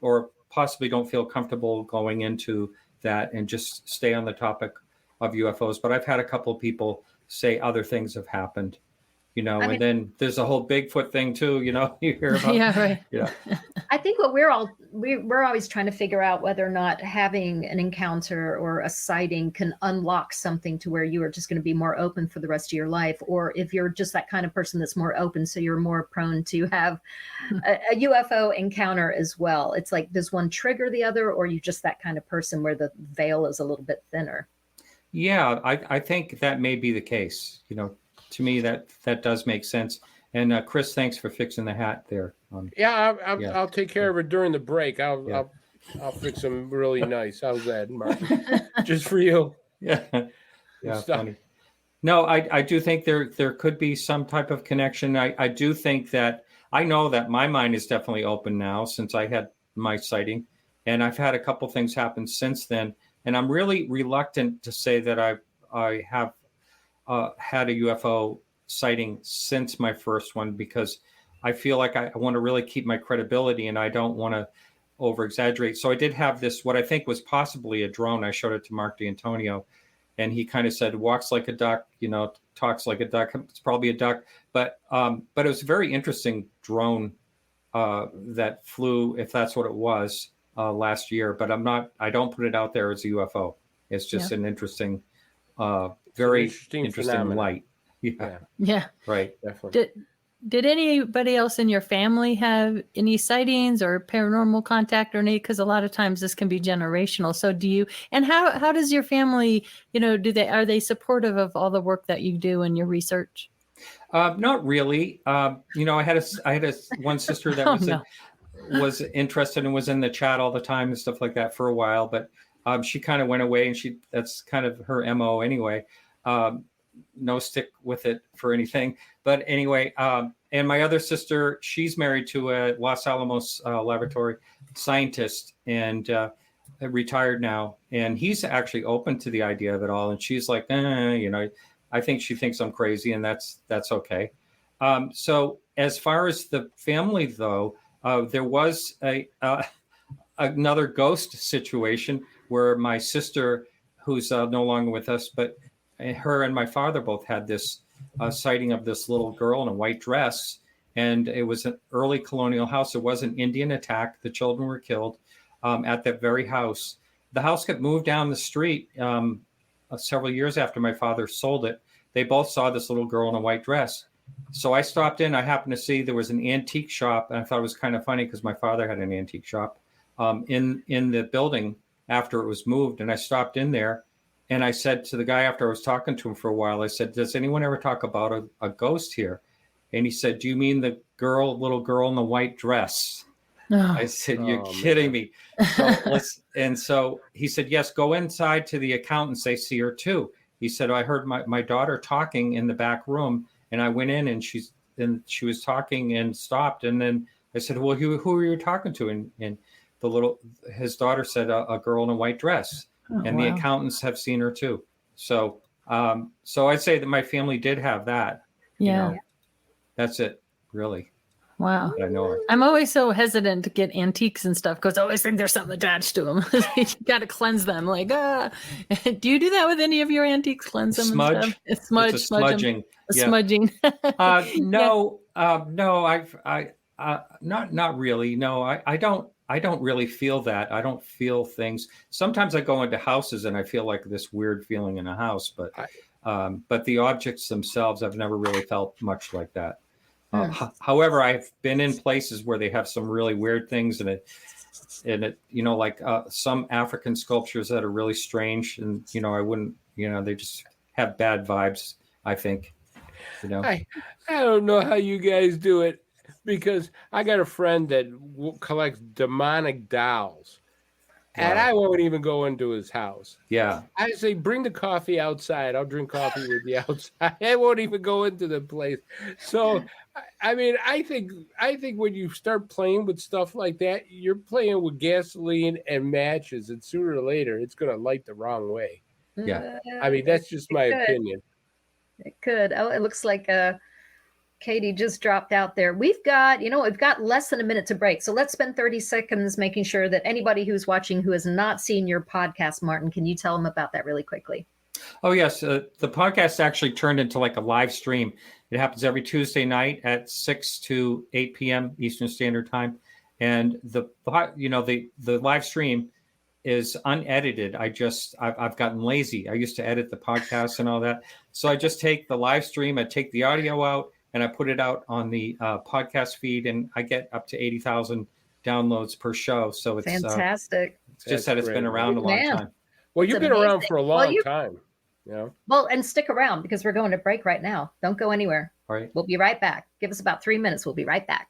or possibly don't feel comfortable going into that and just stay on the topic of UFOs. But I've had a couple of people say other things have happened. And then there's a whole Bigfoot thing too, you hear about. Yeah, right. Yeah. I think what we're always trying to figure out whether or not having an encounter or a sighting can unlock something to where you are just going to be more open for the rest of your life, or if you're just that kind of person that's more open, so you're more prone to have a UFO encounter as well. It's like, does one trigger the other, or you just that kind of person where the veil is a little bit thinner? Yeah, I think that may be the case. To me, that does make sense. And Chris, thanks for fixing the hat there. I'll take care of it during the break. I'll fix them really nice. How's that, Mark? Just for you. Yeah. Funny. No, I do think there could be some type of connection. I do think that I know that my mind is definitely open now since I had my sighting, and I've had a couple things happen since then. And I'm really reluctant to say that I have had a UFO sighting since my first one, because I feel like I want to really keep my credibility and I don't want to over exaggerate. So I did have this, what I think was possibly a drone. I showed it to Mark D'Antonio and he kind of said, walks like a duck, talks like a duck. It's probably a duck, but it was a very interesting drone that flew, if that's what it was, last year. But I don't put it out there as a UFO. It's just an interesting, very interesting light. Yeah. Right. Definitely. Did anybody else in your family have any sightings or paranormal contact or any? Because a lot of times this can be generational. So how does your family, are they supportive of all the work that you do in your research? Not really. I had one sister that was interested and was in the chat all the time and stuff like that for a while, but she kind of went away, and that's kind of her MO anyway. No stick with it for anything. But anyway, and my other sister, she's married to a Los Alamos laboratory scientist and retired now. And he's actually open to the idea of it all. And she's like, I think she thinks I'm crazy, and that's okay. So as far as the family, though, there was another ghost situation where my sister, who's no longer with us, but her and my father both had this sighting of this little girl in a white dress. And it was an early colonial house. It was an Indian attack. The children were killed at that very house. The house got moved down the street several years after my father sold it. They both saw this little girl in a white dress. So I stopped in. I happened to see there was an antique shop. And I thought it was kind of funny because my father had an antique shop in the building after it was moved. And I stopped in there. And I said to the guy, after I was talking to him for a while, I said, does anyone ever talk about a ghost here? And he said, do you mean the little girl in the white dress? I said, you're kidding me. So so he said, yes, go inside to the accountants. They see her too. He said, I heard my daughter talking in the back room, and I went in and she was talking and stopped. And then I said, well, who were you talking to? And his daughter said, a girl in a white dress. And the accountants have seen her too. So, so I'd say that my family did have that. Yeah. You know, that's it, really. Wow. I know her. I'm always so hesitant to get antiques and stuff because I always think there's something attached to them. You got to cleanse them. Like, do you do that with any of your antiques? Cleanse them Smudge? and stuff? It's smudging. Smudging. No. Not really. No, I don't really feel that. I don't feel things. Sometimes I go into houses and I feel like this weird feeling in a house, but the objects themselves, I've never really felt much like that. However, I've been in places where they have some really weird things in it, you know, like some African sculptures that are really strange, and you know, I wouldn't, you know, they just have bad vibes, I think. You know, I don't know how you guys do it, because I got a friend that collects demonic dolls. And I won't even go into his house. Yeah. I say, bring the coffee outside. I'll drink coffee with you outside. I won't even go into the place. So, I mean, I think when you start playing with stuff like that, you're playing with gasoline and matches, and sooner or later, it's going to light the wrong way. Yeah. I mean, that's just my opinion. It could. Oh, it looks like Katie just dropped out there. We've got less than a minute to break. So let's spend 30 seconds making sure that anybody who's watching who has not seen your podcast, Martin, can you tell them about that really quickly? Oh, yes. The podcast actually turned into like a live stream. It happens every Tuesday night at 6 to 8 p.m. Eastern Standard Time. And the live stream is unedited. I've gotten lazy. I used to edit the podcast and all that. So I just take the live stream, I take the audio out, and I put it out on the podcast feed, and I get up to 80,000 downloads per show. So it's fantastic. It's just that it's been around a long time. Well, you've been around for a long time. Yeah. Well, and stick around because we're going to break right now. Don't go anywhere. All right. We'll be right back. Give us about 3 minutes. We'll be right back.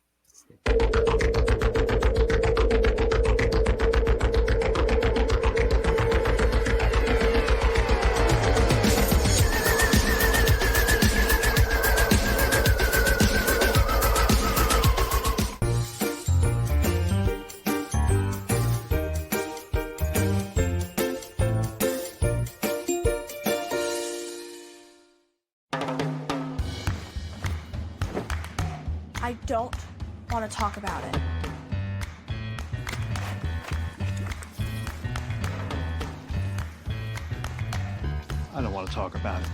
I don't want to talk about it. I don't want to talk about it.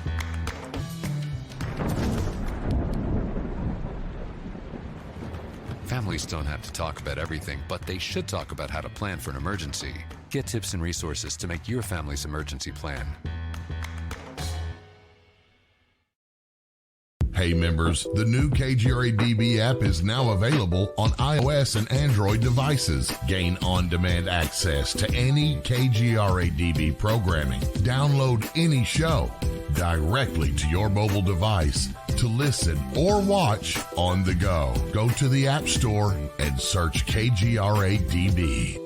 Families don't have to talk about everything, but they should talk about how to plan for an emergency. Get tips and resources to make your family's emergency plan. Hey members, the new KGRA-DB app is now available on iOS and Android devices. Gain on-demand access to any KGRA-DB programming. Download any show directly to your mobile device to listen or watch on the go. Go to the App Store and search KGRA-DB.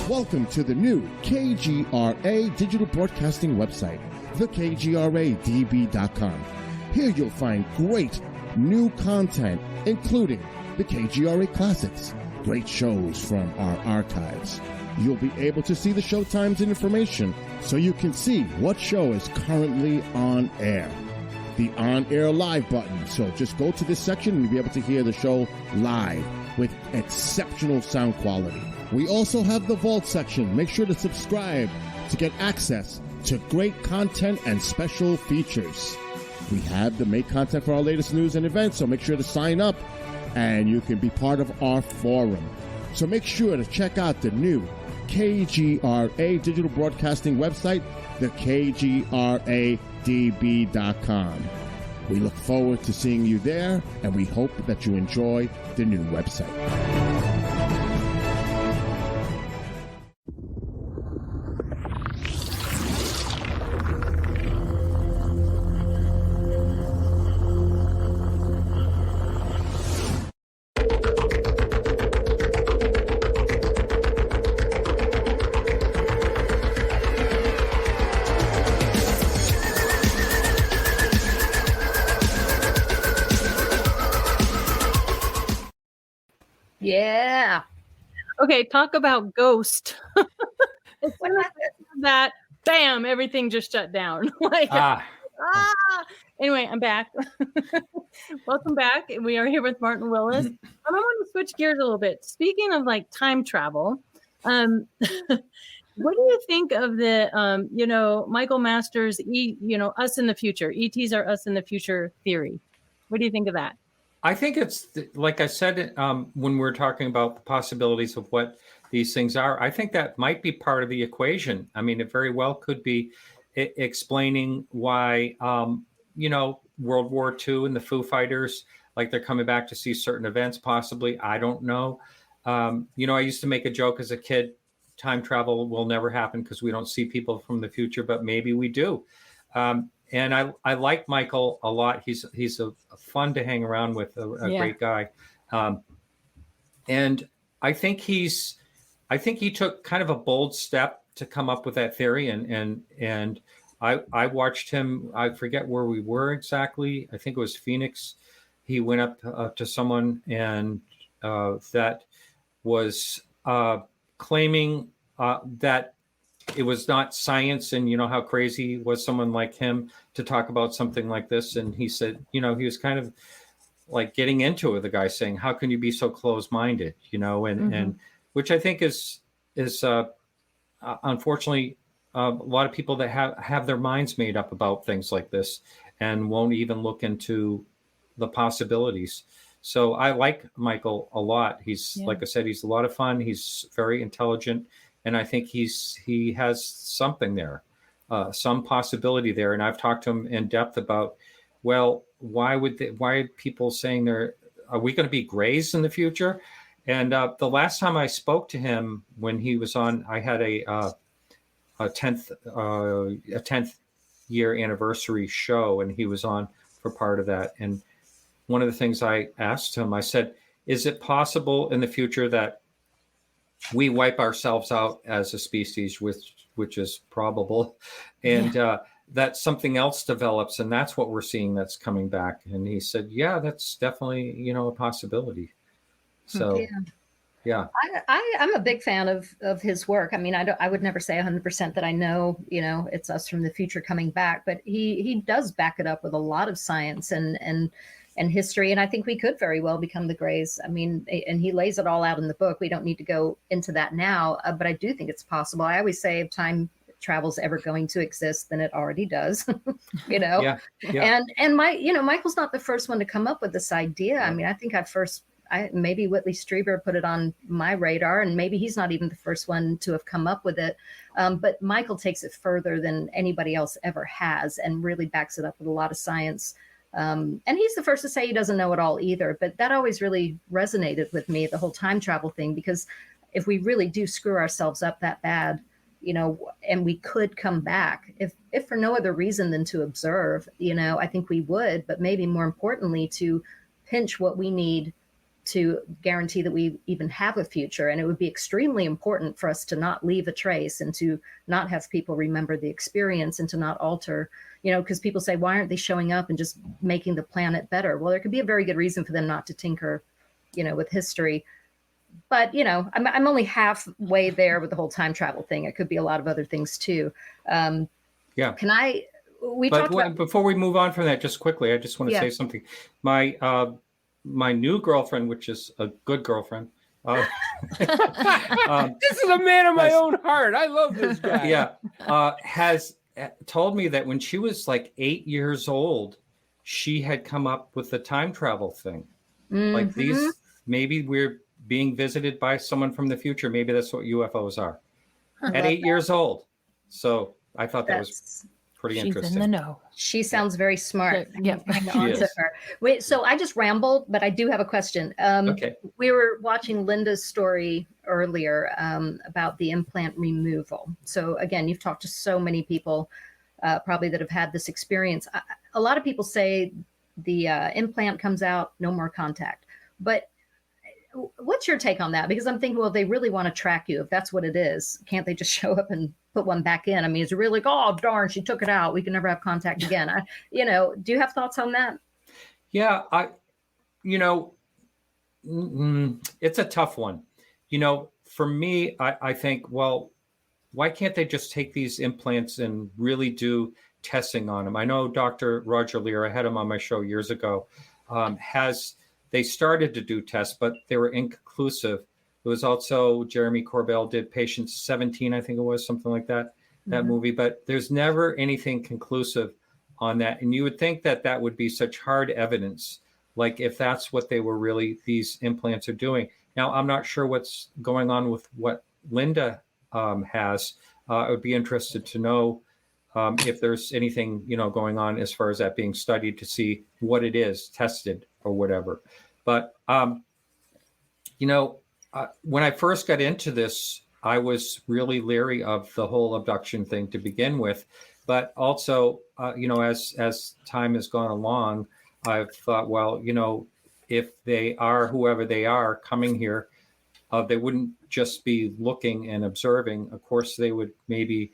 Welcome to the new KGRA digital broadcasting website, thekgradb.com. Here you'll find great new content, including the KGRA Classics, great shows from our archives. You'll be able to see the show times and information so you can see what show is currently on air. The on-air live button, so just go to this section and you'll be able to hear the show live with exceptional sound quality. We also have the Vault section. Make sure to subscribe to get access to great content and special features. We have the make content for our latest news and events, so make sure to sign up and you can be part of our forum. So make sure to check out the new KGRA digital broadcasting website, thekgradb.com. We look forward to seeing you there, and we hope that you enjoy the new website. Okay, talk about ghost. As soon as that, bam, everything just shut down. Anyway, I'm back. Welcome back. We are here with Martin Willis. I want to switch gears a little bit. Speaking of like time travel, what do you think of the, Michael Masters, us in the future, ETs are us in the future theory? What do you think of that? I think it's like I said when we're talking about the possibilities of what these things are. I think that might be part of the equation. I mean, it very well could be explaining why, World War II and the Foo Fighters, like they're coming back to see certain events, possibly. I don't know. I used to make a joke as a kid, time travel will never happen because we don't see people from the future, but maybe we do. And I like Michael a lot. He's a fun to hang around with, a great guy. And I think he took kind of a bold step to come up with that theory. And I watched him. I forget where we were exactly. I think it was Phoenix. He went up to someone and that was claiming that it was not science, and how crazy was someone like him to talk about something like this. And he said, he was kind of like getting into it. The guy saying, "How can you be so close-minded?" And which I think is unfortunately a lot of people that have their minds made up about things like this and won't even look into the possibilities. So I like Michael a lot. He's like I said, he's a lot of fun. He's very intelligent. And I think he has something there, some possibility there. And I've talked to him in depth about, well, why are people saying are we going to be grays in the future? And the last time I spoke to him when he was on, I had a 10th year anniversary show, and he was on for part of that. And one of the things I asked him, I said, is it possible in the future that we wipe ourselves out as a species, which is probable, and that something else develops, and that's what we're seeing that's coming back? And he said, yeah, that's definitely, a possibility. So, yeah. I'm a big fan of his work. I mean, I would never say 100% that I know, it's us from the future coming back, but he does back it up with a lot of science and history. And I think we could very well become the Greys. I mean, and he lays it all out in the book. We don't need to go into that now, but I do think it's possible. I always say if time travel's ever going to exist, then it already does, Yeah. And Michael's not the first one to come up with this idea. I mean, I think maybe Whitley Strieber put it on my radar, and maybe he's not even the first one to have come up with it. But Michael takes it further than anybody else ever has and really backs it up with a lot of science. And he's the first to say he doesn't know it all either. But that always really resonated with me, the whole time travel thing, because if we really do screw ourselves up that bad, and we could come back, if for no other reason than to observe, I think we would, but maybe more importantly, to pinch what we need to guarantee that we even have a future. And it would be extremely important for us to not leave a trace and to not have people remember the experience and to not alter, because people say, why aren't they showing up and just making the planet better? Well, there could be a very good reason for them not to tinker, with history. But, I'm only halfway there with the whole time travel thing. It could be a lot of other things too. Yeah. Before we move on from that, just quickly, I just want to say something. My new girlfriend, which is a good girlfriend. This is a man of my own heart. I love this guy. Yeah. Has told me that when she was like 8 years old, she had come up with the time travel thing. Mm-hmm. Like maybe we're being visited by someone from the future. Maybe that's what UFOs are. At 8 years old. So I thought that was pretty interesting. She's in the know. She sounds very smart. Yep. Hang on to her. Wait, so I just rambled, but I do have a question. Okay. We were watching Linda's story earlier about the implant removal. So again, you've talked to so many people probably that have had this experience. A lot of people say the implant comes out, no more contact. But what's your take on that? Because I'm thinking, well, if they really want to track you, if that's what it is, can't they just show up and put one back in? I mean, is it really like, oh, darn, she took it out, we can never have contact again? Do you have thoughts on that? Yeah, it's a tough one. for me, I think, well, why can't they just take these implants and really do testing on them? I know Dr. Roger Lear, I had him on my show years ago, they started to do tests, but they were inconclusive. It was also Jeremy Corbell did Patient 17, I think it was, something like that, that movie. But there's never anything conclusive on that. And you would think that that would be such hard evidence, like if that's what they were really, these implants are doing. Now, I'm not sure what's going on with what Linda has. I would be interested to know if there's anything, going on as far as that being studied to see what it is, tested or whatever. But, when I first got into this, I was really leery of the whole abduction thing to begin with. But also, as time has gone along, I've thought, well, if they are whoever they are coming here, they wouldn't just be looking and observing. Of course, they would maybe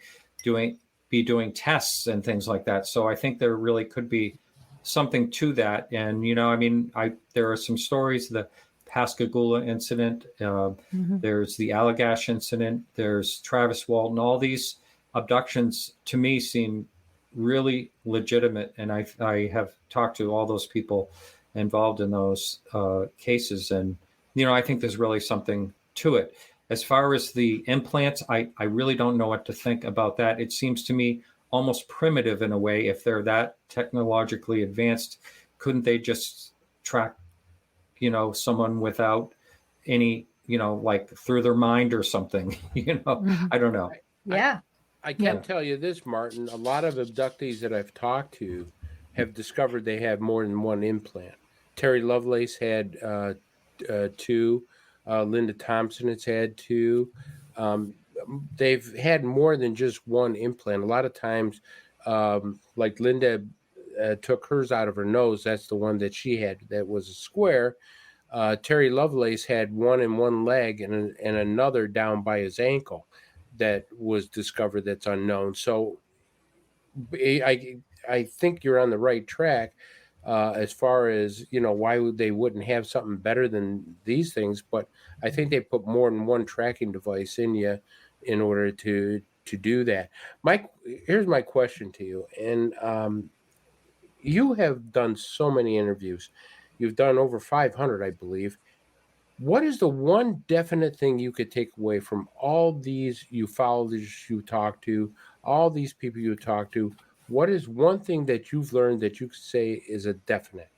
be doing tests and things like that. So I think there really could be something to that. And, there are some stories, the Pascagoula incident, there's the Allagash incident, there's Travis Walton. All these abductions to me seem really legitimate. And I have talked to all those people involved in those cases. And, I think there's really something to it. As far as the implants, I really don't know what to think about that. It seems to me almost primitive in a way. If they're that technologically advanced, couldn't they just track, someone without any, like through their mind or something? I don't know. Yeah. I can tell you this, Martin. A lot of abductees that I've talked to have discovered they have more than one implant. Terry Lovelace had 2. Linda Thompson has had 2. They've had more than just one implant. A lot of times, like Linda took hers out of her nose. That's the one that she had that was a square. Terry Lovelace had one in one leg and another down by his ankle that was discovered that's unknown. So I think you're on the right track. As far as, why they wouldn't have something better than these things. But I think they put more than one tracking device in you in order to do that. Mike, here's my question to you. And you have done so many interviews. You've done over 500, I believe. What is the one definite thing you could take away from all these ufologists you talk to, all these people you talk to? What is one thing that you've learned that you could say is a definite?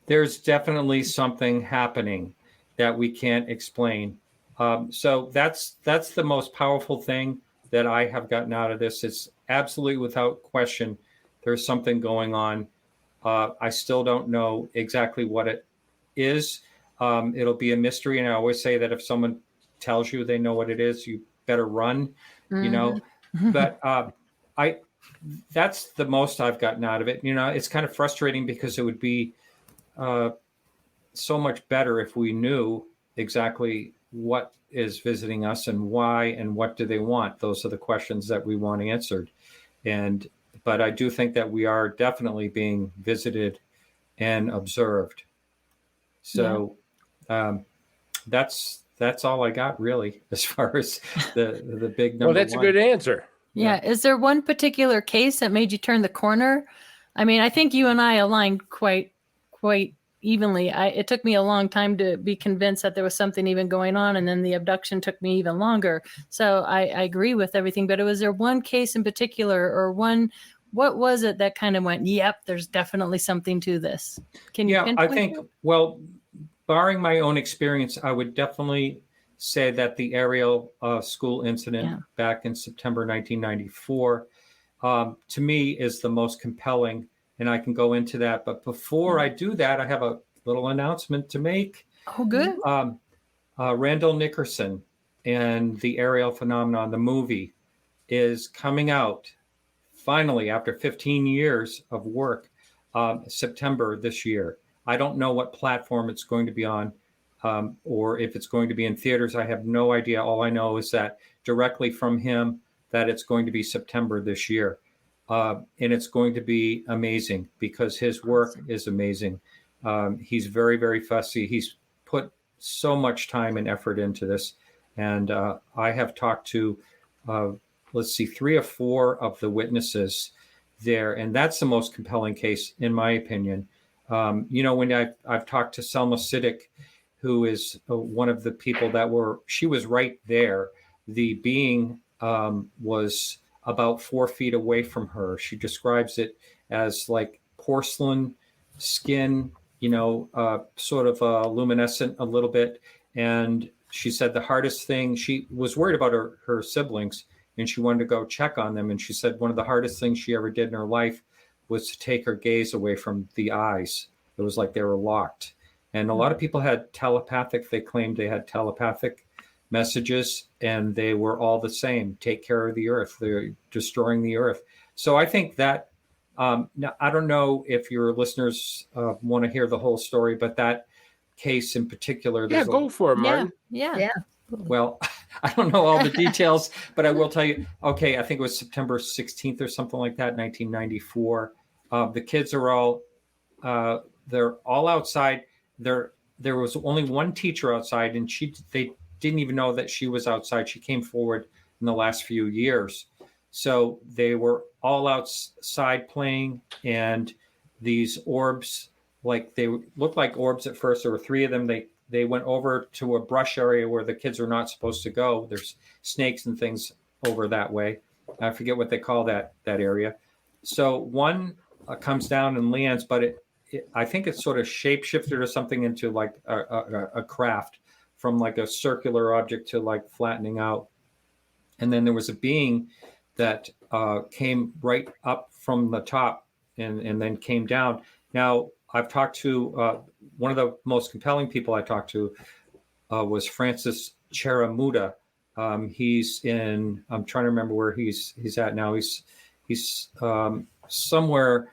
There's definitely something happening that we can't explain. So that's the most powerful thing that I have gotten out of this. It's absolutely without question, there's something going on. I still don't know exactly what it is. It'll be a mystery. And I always say that if someone tells you they know what it is, you better run, but that's the most I've gotten out of it. It's kind of frustrating because it would be so much better if we knew exactly what is visiting us and why and what do they want. Those are the questions that we want answered. But I do think that we are definitely being visited and observed. So that's all I got really as far as the big number. Well, that's one. A good answer. Yeah. Is there one particular case that made you turn the corner? I mean, I think you and I aligned quite evenly. It took me a long time to be convinced that there was something even going on. And then the abduction took me even longer. So I agree with everything, but was there one case in particular or what was it that kind of went, yep, there's definitely something to this? Can you pinpoint I think, well, barring my own experience, I would definitely say that the Ariel school incident back in September 1994, to me is the most compelling, and I can go into that. But before I do that, I have a little announcement to make. Oh, good. Randall Nickerson and the Ariel Phenomenon, the movie, is coming out finally after 15 years of work, September this year. I don't know what platform it's going to be on, or if it's going to be in theaters. I have no idea. All I know is that directly from him that it's going to be September this year. And it's going to be amazing because his work is amazing. He's very, very fussy. He's put so much time and effort into this. And I have talked to, let's see, 3 or 4 of the witnesses there. And that's the most compelling case, in my opinion. When I've talked to Selma Siddiq, who is one of the people she was right there. The being was about 4 feet away from her. She describes it as like porcelain skin, sort of luminescent a little bit. And she said the hardest thing, she was worried about her siblings, and she wanted to go check on them. And she said one of the hardest things she ever did in her life was to take her gaze away from the eyes. It was like they were locked. And a lot of people they claimed they had telepathic messages, and they were all the same. Take care of the earth. They're destroying the earth. So I think that, now, I don't know if your listeners want to hear the whole story, but that case in particular. Yeah, go for it, Martin. Yeah. Well, I don't know all the details, but I will tell you, okay, I think it was September 16th or something like that, 1994. The kids are all, they're all outside. There was only one teacher outside, and they didn't even know that she was outside. She came forward in the last few years. So they were all outside playing, and these orbs, like they looked like orbs at first. There were 3 of them. They went over to a brush area where the kids are not supposed to go. There's snakes and things over that way. I forget what they call that area. So one comes down and lands, but I think it's sort of shapeshifted or something into like a craft, from like a circular object to like flattening out. And then there was a being that came right up from the top and then came down. Now, I've talked to one of the most compelling people I talked to was Francis Cheramuda. He's in, I'm trying to remember where he's at now. He's somewhere,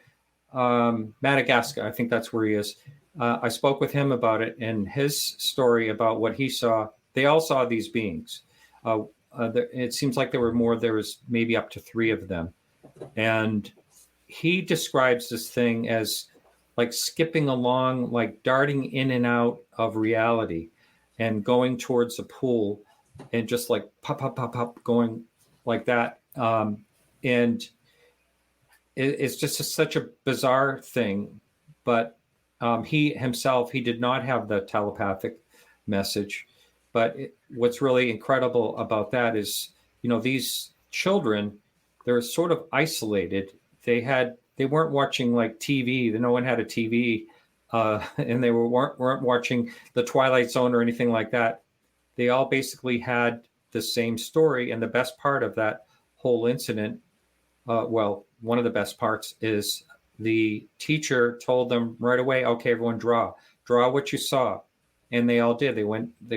Madagascar. I think that's where he is. I spoke with him about it, and his story about what he saw. They all saw these beings. It seems like there was maybe up to 3 of them. And he describes this thing as like skipping along, like darting in and out of reality and going towards a pool and just like pop, pop, pop, pop, going like that. And it's just such a bizarre thing. But he himself, he did not have the telepathic message. But what's really incredible about that is, these children, they're sort of isolated. They weren't watching like TV. No one had a TV, and they weren't watching the Twilight Zone or anything like that. They all basically had the same story. And the best part of that whole incident, one of the best parts is the teacher told them right away, okay, everyone draw what you saw. And they all did. They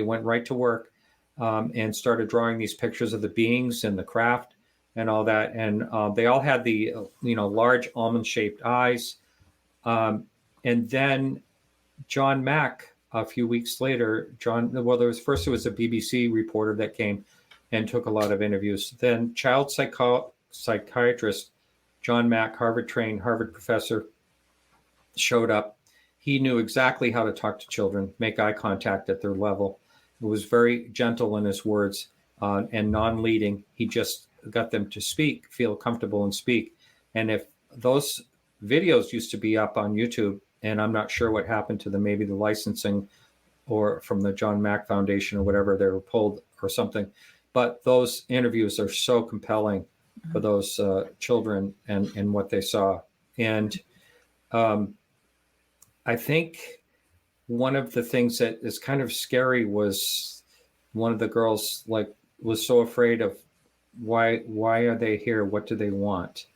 went right to work and started drawing these pictures of the beings and the craft and all that. And they all had the, large almond-shaped eyes. And then John Mack, a few weeks later, it was a BBC reporter that came and took a lot of interviews. Then child psychiatrist John Mack, Harvard-trained, Harvard professor, showed up. He knew exactly how to talk to children, make eye contact at their level. It was very gentle in his words and non-leading. He just got them to speak, feel comfortable and speak. And if those videos used to be up on YouTube, and I'm not sure what happened to them, maybe the licensing or from the John Mack Foundation or whatever, they were pulled or something. But those interviews are so compelling for those children and what they saw. And I think one of the things that is kind of scary was one of the girls was so afraid of why are they here? What do they want?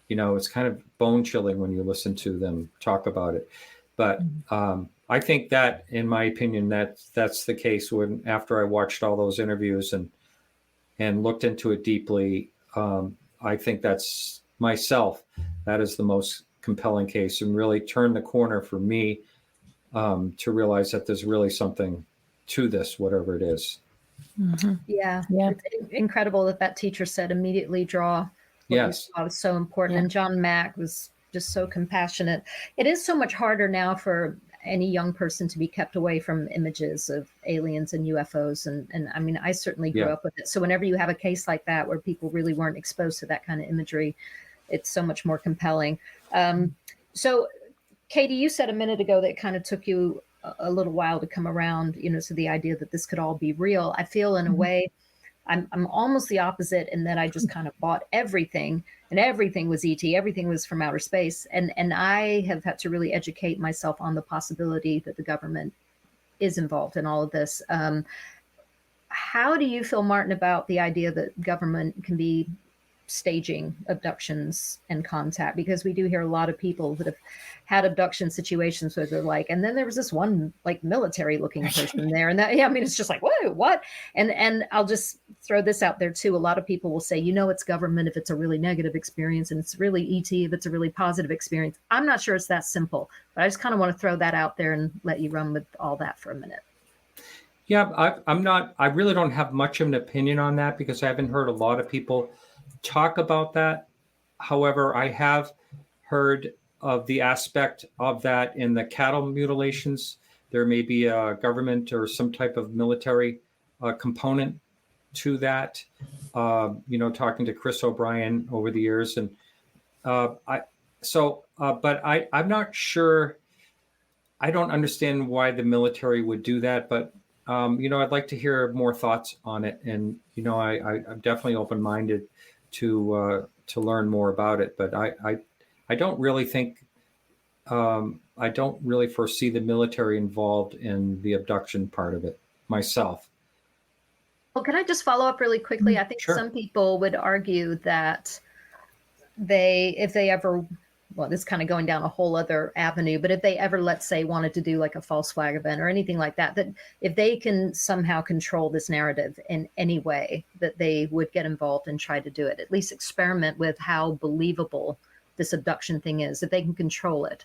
It's kind of bone chilling when you listen to them talk about it. But I think that, in my opinion, that's the case. When after I watched all those interviews and looked into it deeply, I think that's myself. That is the most compelling case, and really turned the corner for me to realize that there's really something to this, whatever it is. Mm-hmm. Yeah. It's incredible that teacher said immediately draw. Yes, was so important. Yeah. And John Mack was just so compassionate. It is so much harder now for any young person to be kept away from images of aliens and UFOs. And I mean, I certainly grew up with it. So whenever you have a case like that where people really weren't exposed to that kind of imagery, it's so much more compelling. So Katie, you said a minute ago that it kind of took you a little while to come around, to the idea that this could all be real. I feel in a way, I'm almost the opposite in that I just kind of bought everything, and everything was ET, everything was from outer space. And I have had to really educate myself on the possibility that the government is involved in all of this. How do you feel, Martin, about the idea that government can be staging abductions and contact? Because we do hear a lot of people that have had abduction situations where they're like, and then there was this one like military looking person there, and that, it's just like, whoa, what? And I'll just throw this out there too. A lot of people will say, it's government if it's a really negative experience, and it's really ET if it's a really positive experience. I'm not sure it's that simple, but I just kind of want to throw that out there and let you run with all that for a minute. Yeah, I really don't have much of an opinion on that because I haven't heard a lot of people talk about that. However, I have heard of the aspect of that in the cattle mutilations. There may be a government or some type of military component to that. Talking to Chris O'Brien over the years, and but I'm not sure. I don't understand why the military would do that, but I'd like to hear more thoughts on it, and I'm definitely open-minded to learn more about it, but I don't really think I don't really foresee the military involved in the abduction part of it myself. Well, can I just follow up really quickly? I think some people would argue that if they ever, well, this is kind of going down a whole other avenue, but if they ever, let's say, wanted to do like a false flag event or anything like that, that if they can somehow control this narrative in any way, that they would get involved and try to do it, at least experiment with how believable this abduction thing is, if they can control it.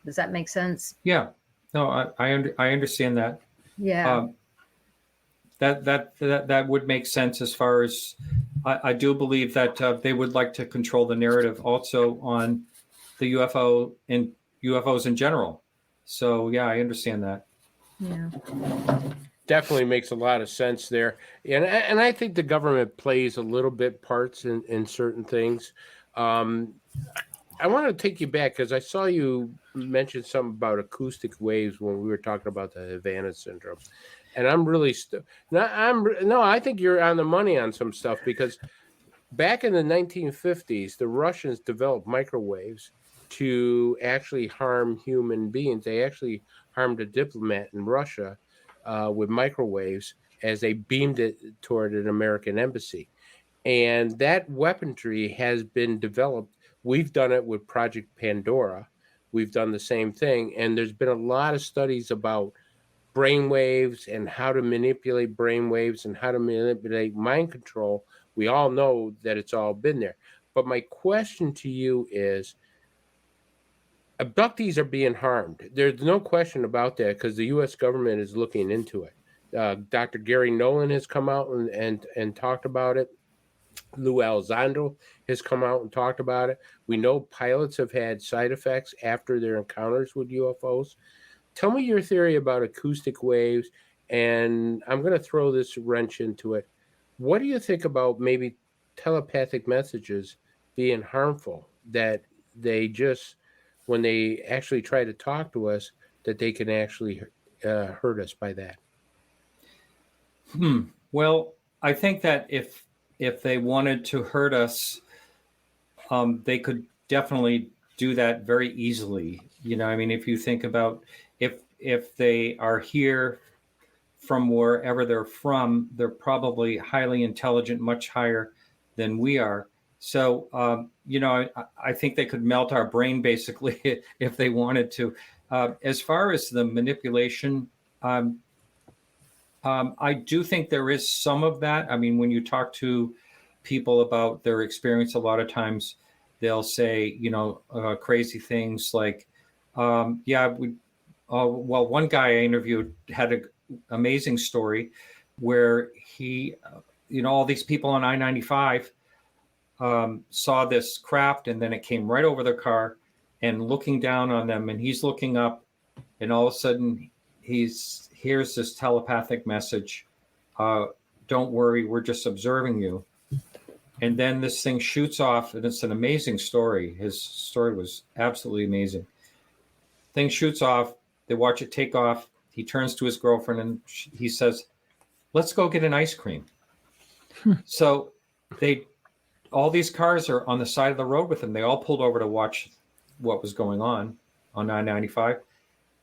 Does that make sense? Yeah, no, I understand that. Yeah. That would make sense as far as I do believe that they would like to control the narrative also on the UFO and UFOs in general. So yeah, I understand that. Yeah. Definitely makes a lot of sense there. And I think the government plays a little bit parts in certain things. I want to take you back because I saw you mention something about acoustic waves when we were talking about the Havana syndrome. And I'm really I think you're on the money on some stuff, because back in the 1950s, the Russians developed microwaves to actually harm human beings. They actually harmed a diplomat in Russia with microwaves as they beamed it toward an American embassy. And that weaponry has been developed. We've done it with Project Pandora. We've done the same thing. And there's been a lot of studies about brainwaves and how to manipulate brainwaves and how to manipulate mind control. We all know that it's all been there. But my question to you is, abductees are being harmed. There's no question about that, because the U.S. government is looking into it. Dr. Gary Nolan has come out and talked about it. Lou Elizondo has come out and talked about it. We know pilots have had side effects after their encounters with UFOs. Tell me your theory about acoustic waves, and I'm going to throw this wrench into it. What do you think about maybe telepathic messages being harmful, that they just, when they actually try to talk to us, that they can actually hurt us by that? Well, I think that if they wanted to hurt us, they could definitely do that very easily. If you think about if they are here from wherever they're from, they're probably highly intelligent, much higher than we are. So, I think they could melt our brain basically if they wanted to. As far as the manipulation, I do think there is some of that. I mean, when you talk to people about their experience, a lot of times they'll say, crazy things like, well, one guy I interviewed had an amazing story where he, all these people on I-95 saw this craft, and then it came right over their car and looking down on them, and he's looking up and all of a sudden hears this telepathic message, don't worry, we're just observing you. And then this thing shoots off, and it's an amazing story. His story was absolutely amazing. Thing shoots off, they watch it take off. He turns to his girlfriend and he says, let's go get an ice cream. So all these cars are on the side of the road with him. They all pulled over to watch what was going on 995.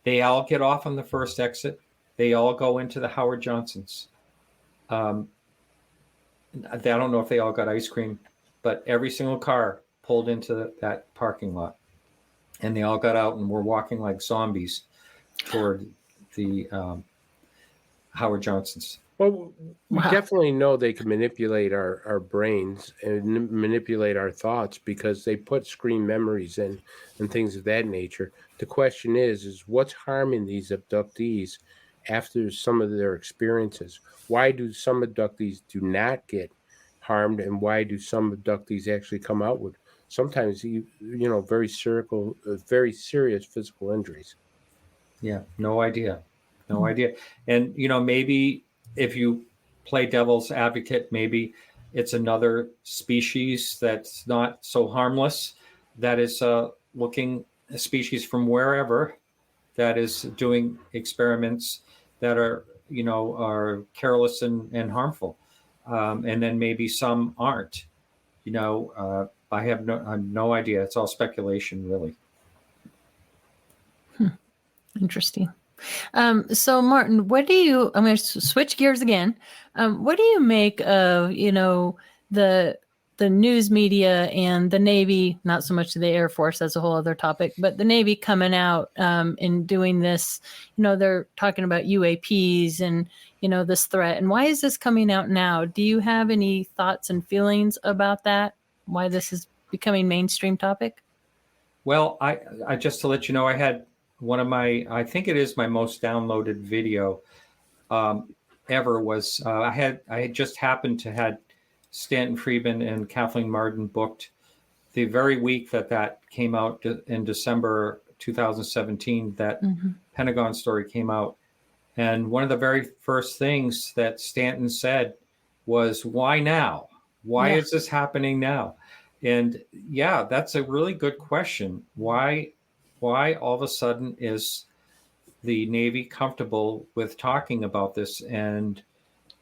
They all get off on the first exit. They all go into the Howard Johnsons. I don't know if they all got ice cream, but every single car pulled into that parking lot, and they all got out and were walking like zombies toward the Howard Johnsons. Well, we definitely know they can manipulate our brains and manipulate our thoughts because they put screen memories in and things of that nature. The question is what's harming these abductees after some of their experiences? Why do some abductees do not get harmed, and why do some abductees actually come out with sometimes very serious physical injuries? Yeah, no idea. And maybe if you play devil's advocate, maybe it's another species that's not so harmless, that is looking a species from wherever that is doing experiments that are careless and harmful, and then maybe some aren't. I have no idea. It's all speculation, really. Interesting. So Martin, I'm going to switch gears again. What do you make of, the news media and the Navy, not so much the Air Force as a whole other topic, but the Navy coming out and doing this, they're talking about UAPs and, this threat. And why is this coming out now? Do you have any thoughts and feelings about that? Why this is becoming mainstream topic? Well, I just to let you know, I had one of I think it is my most downloaded video ever was, I had just happened to had Stanton Friedman and Kathleen Marden booked the very week that came out in December 2017, that Pentagon story came out. And one of the very first things that Stanton said was, why now? Why is this happening now? And yeah, that's a really good question. Why all of a sudden is the Navy comfortable with talking about this? And,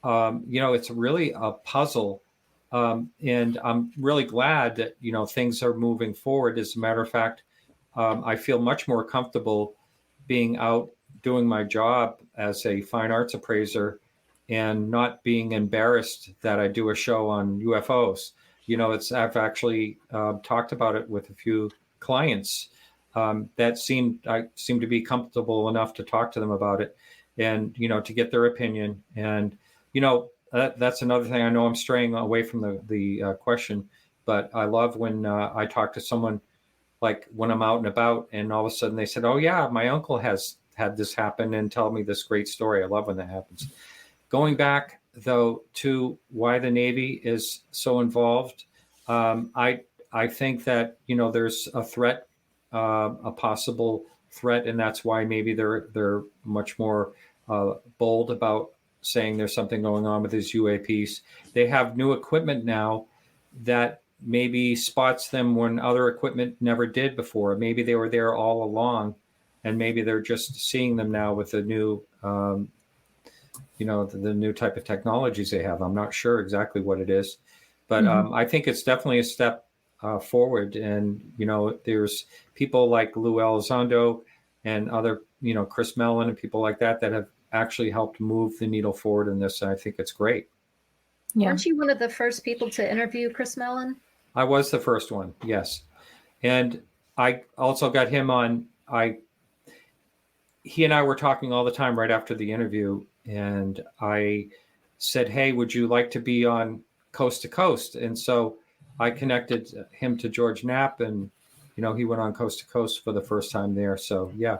it's really a puzzle. And I'm really glad that, things are moving forward. As a matter of fact, I feel much more comfortable being out doing my job as a fine arts appraiser and not being embarrassed that I do a show on UFOs. I've actually talked about it with a few clients that I seem to be comfortable enough to talk to them about it and, to get their opinion. And, that's another thing. I know I'm straying away from the question, but I love when I talk to someone, like when I'm out and about, and all of a sudden they said, oh yeah, my uncle has had this happen, and tell me this great story. I love when that happens. Going back though to why the Navy is so involved, I think that there's a threat, a possible threat, and that's why maybe they're much more bold about saying there's something going on with these UAPs. They have new equipment now that maybe spots them when other equipment never did before. Maybe they were there all along, and maybe they're just seeing them now with the new, the new type of technologies they have. I'm not sure exactly what it is, but I think it's definitely a step forward. And, there's people like Lou Elizondo and other, Chris Mellon and people like that have actually helped move the needle forward in this. And I think it's great. Yeah. Weren't you one of the first people to interview Chris Mellon? I was the first one, yes. And I also got him on. He and I were talking all the time right after the interview, and I said, hey, would you like to be on Coast to Coast? And so I connected him to George Knapp, and, he went on Coast to Coast for the first time there. So, yeah.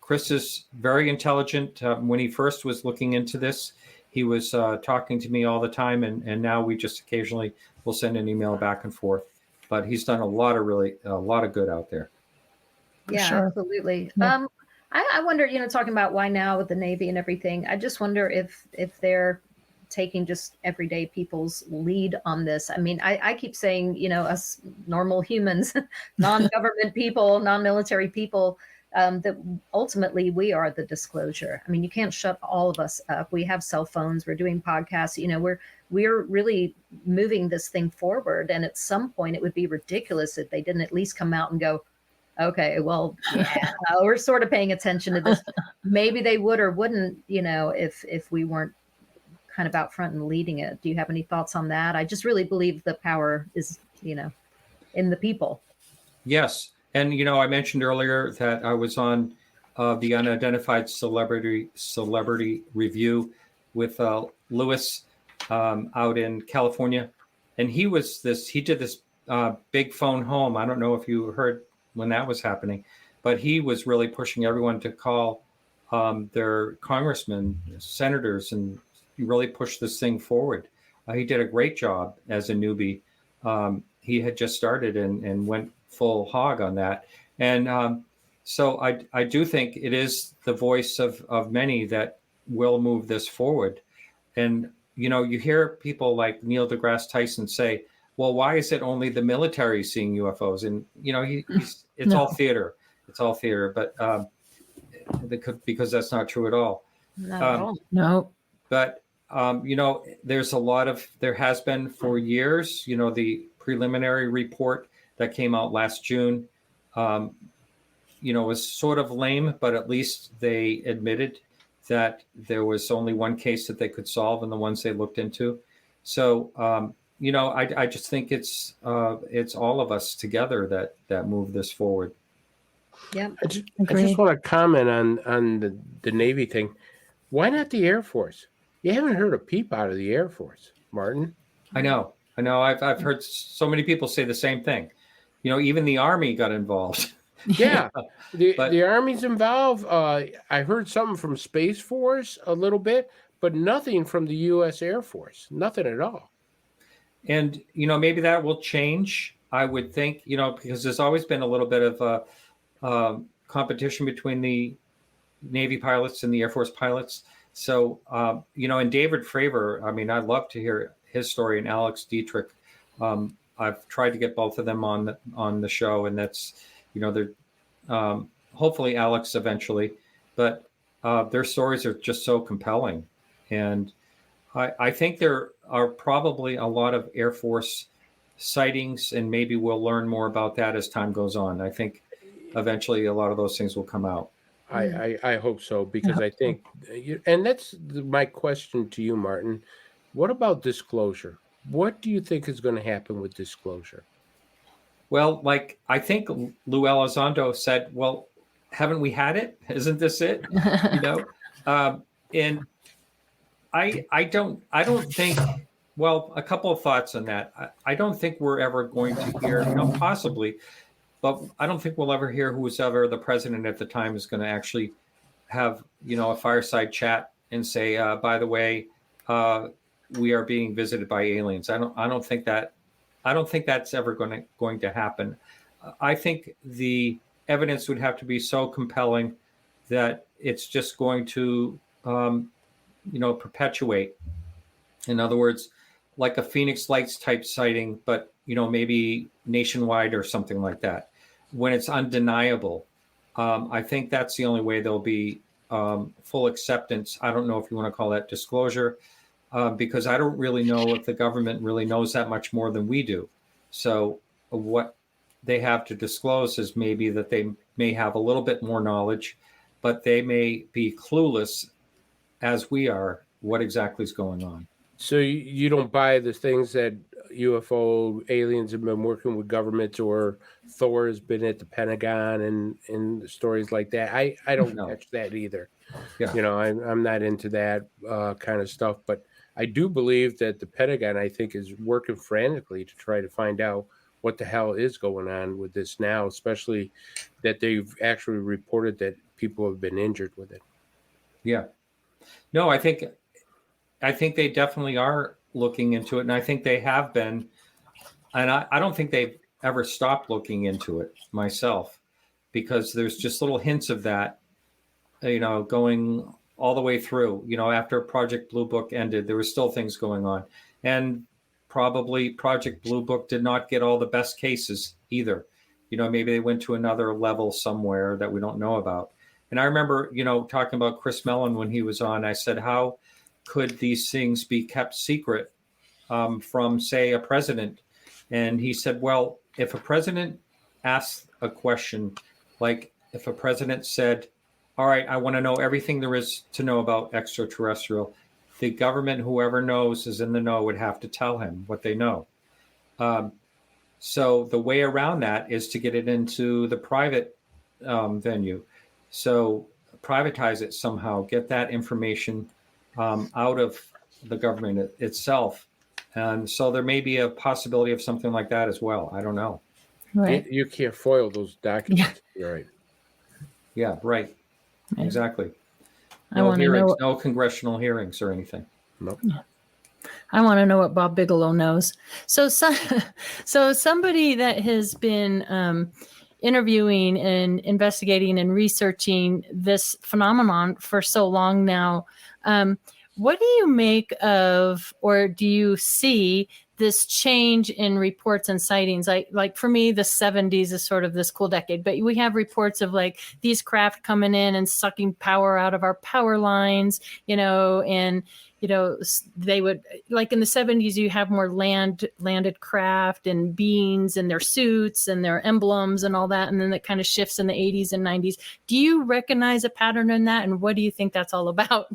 Chris is very intelligent. When he first was looking into this, he was talking to me all the time, and now we just occasionally will send an email back and forth. But he's done a lot of good out there. Yeah, sure. Absolutely. Yeah. I wonder, talking about why now with the Navy and everything, I just wonder if they're taking just everyday people's lead on this. I mean, I keep saying, us normal humans, non-government people, non-military people, that ultimately we are the disclosure. I mean, you can't shut all of us up. We have cell phones, we're doing podcasts, we're really moving this thing forward. And at some point it would be ridiculous if they didn't at least come out and go, okay, well, yeah, we're sort of paying attention to this. Maybe they would or wouldn't, if we weren't kind of out front and leading it. Do you have any thoughts on that? I just really believe the power is, in the people. Yes. And, I mentioned earlier that I was on the Unidentified Celebrity Review with Willis out in California. And he did this big phone home. I don't know if you heard when that was happening, but he was really pushing everyone to call their congressmen, senators, and really push this thing forward. He did a great job as a newbie. He had just started and went full hog on that. And so I do think it is the voice of many that will move this forward. And, you hear people like Neil deGrasse Tyson say, well, why is it only the military seeing UFOs? And, it's all theater. It's all theater, but because that's not true at all. Not at all. No. But, there has been for years, the preliminary report that came out last June, was sort of lame, but at least they admitted that there was only one case that they could solve in the ones they looked into. So, I just think it's all of us together that move this forward. Yeah, I just want to comment on the Navy thing. Why not the Air Force? You haven't heard a peep out of the Air Force, Martin. I know. I've heard so many people say the same thing. Even the Army got involved. Yeah, the Army's involved. I heard something from Space Force a little bit, but nothing from the U.S. Air Force. Nothing at all. And, maybe that will change, I would think, because there's always been a little bit of a competition between the Navy pilots and the Air Force pilots. So, and David Fravor, I mean, I'd love to hear his story, and Alex Dietrich. I've tried to get both of them on the show, and that's, they're hopefully Alex eventually, but their stories are just so compelling. And I think there are probably a lot of Air Force sightings, and maybe we'll learn more about that as time goes on. I think eventually a lot of those things will come out. I hope so, because I think, and that's my question to you, Martin. What about disclosure? What do you think is going to happen with disclosure? Well, I think Lou Elizondo said, well, haven't we had it? Isn't this it? And I don't think, well, a couple of thoughts on that. I don't think we're ever going to hear, possibly, but I don't think we'll ever hear who's ever the president at the time is going to actually have, a fireside chat and say, by the way, we are being visited by aliens. I don't think that's ever going to happen. I think the evidence would have to be so compelling that it's just going to, perpetuate. In other words, like a Phoenix Lights type sighting, but, maybe nationwide or something like that. When it's undeniable, I think that's the only way there'll be full acceptance. I don't know if you want to call that disclosure, because I don't really know if the government really knows that much more than we do. So what they have to disclose is maybe that they may have a little bit more knowledge, but they may be clueless as we are what exactly is going on. So you don't buy the things that UFO aliens have been working with governments, or Thor has been at the Pentagon and stories like that. I don't catch that either. Yeah. I'm not into that kind of stuff, but I do believe that the Pentagon, I think, is working frantically to try to find out what the hell is going on with this now, especially that they've actually reported that people have been injured with it. Yeah. No, I think they definitely are looking into it, and I think they have been, and I don't think they've ever stopped looking into it myself, because there's just little hints of that, going all the way through. After Project Blue Book ended, there were still things going on, and probably Project Blue Book did not get all the best cases either. Maybe they went to another level somewhere that we don't know about. And I remember, talking about Chris Mellon when he was on. I said, how could these things be kept secret from, say, a president? And he said, well, if a president asks a question, like if a president said, all right, I want to know everything there is to know about extraterrestrial, the government, whoever knows is in the know, would have to tell him what they know. So the way around that is to get it into the private venue. So privatize it somehow, get that information out of the government itself. And so there may be a possibility of something like that as well. I don't know. Right. You can't foil those documents. Yeah. Right. Yeah, right. Exactly. I want to know. No congressional hearings or anything. Nope. Yeah. I want to know what Bob Bigelow knows. So somebody that has been interviewing and investigating and researching this phenomenon for so long now, what do you make of, or do you see this change in reports and sightings? Like for me, the 70s is sort of this cool decade, but we have reports of like these craft coming in and sucking power out of our power lines, and they would, like in the 70s, you have more landed craft and beings and their suits and their emblems and all that. And then it kind of shifts in the 80s and 90s. Do you recognize a pattern in that? And what do you think that's all about?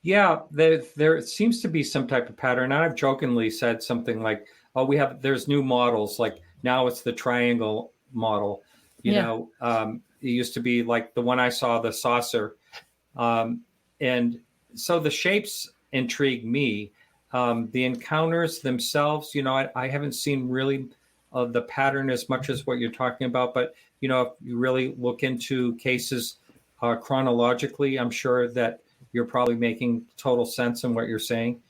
Yeah, there seems to be some type of pattern. I've jokingly said something like, "Oh, there's new models. Like now it's the triangle model." It used to be like the one I saw, the saucer, and so the shapes intrigue me. The encounters themselves, I haven't seen really the pattern as much as what you're talking about. But if you really look into cases chronologically, I'm sure that you're probably making total sense in what you're saying.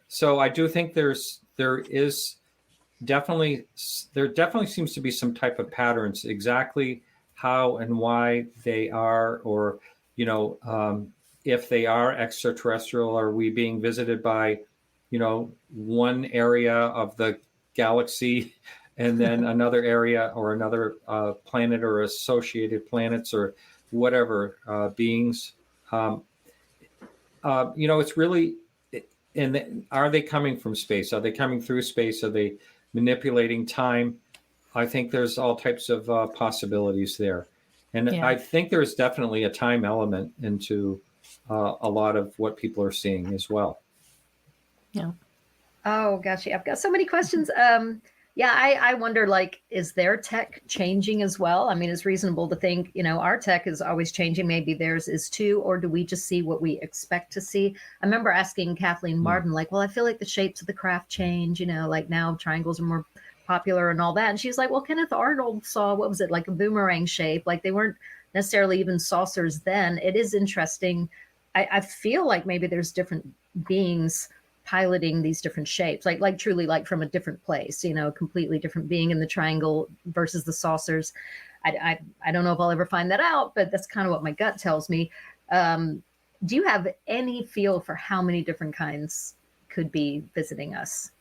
So I do think there definitely seems to be some type of patterns. Exactly how and why they are, or if they are extraterrestrial, are we being visited by one area of the galaxy and then another area or another planet or associated planets or whatever beings. It's really, and are they coming from space? Are they coming through space? Are they manipulating time? I think there's all types of possibilities there. And I think there's definitely a time element into a lot of what people are seeing as well. Yeah. Oh, gotcha. I've got so many questions. I wonder, like, is their tech changing as well? I mean, it's reasonable to think, our tech is always changing. Maybe theirs is too, or do we just see what we expect to see? I remember asking Kathleen Martin, like, well, I feel like the shapes of the craft change, like now triangles are more popular and all that. And she's like, well, Kenneth Arnold saw, what was it, like a boomerang shape? Like they weren't necessarily even saucers then. It is interesting. I feel like maybe there's different beings piloting these different shapes, like truly like from a different place, a completely different being in the triangle versus the saucers. I don't know if I'll ever find that out, but that's kind of what my gut tells me. Do you have any feel for how many different kinds could be visiting us?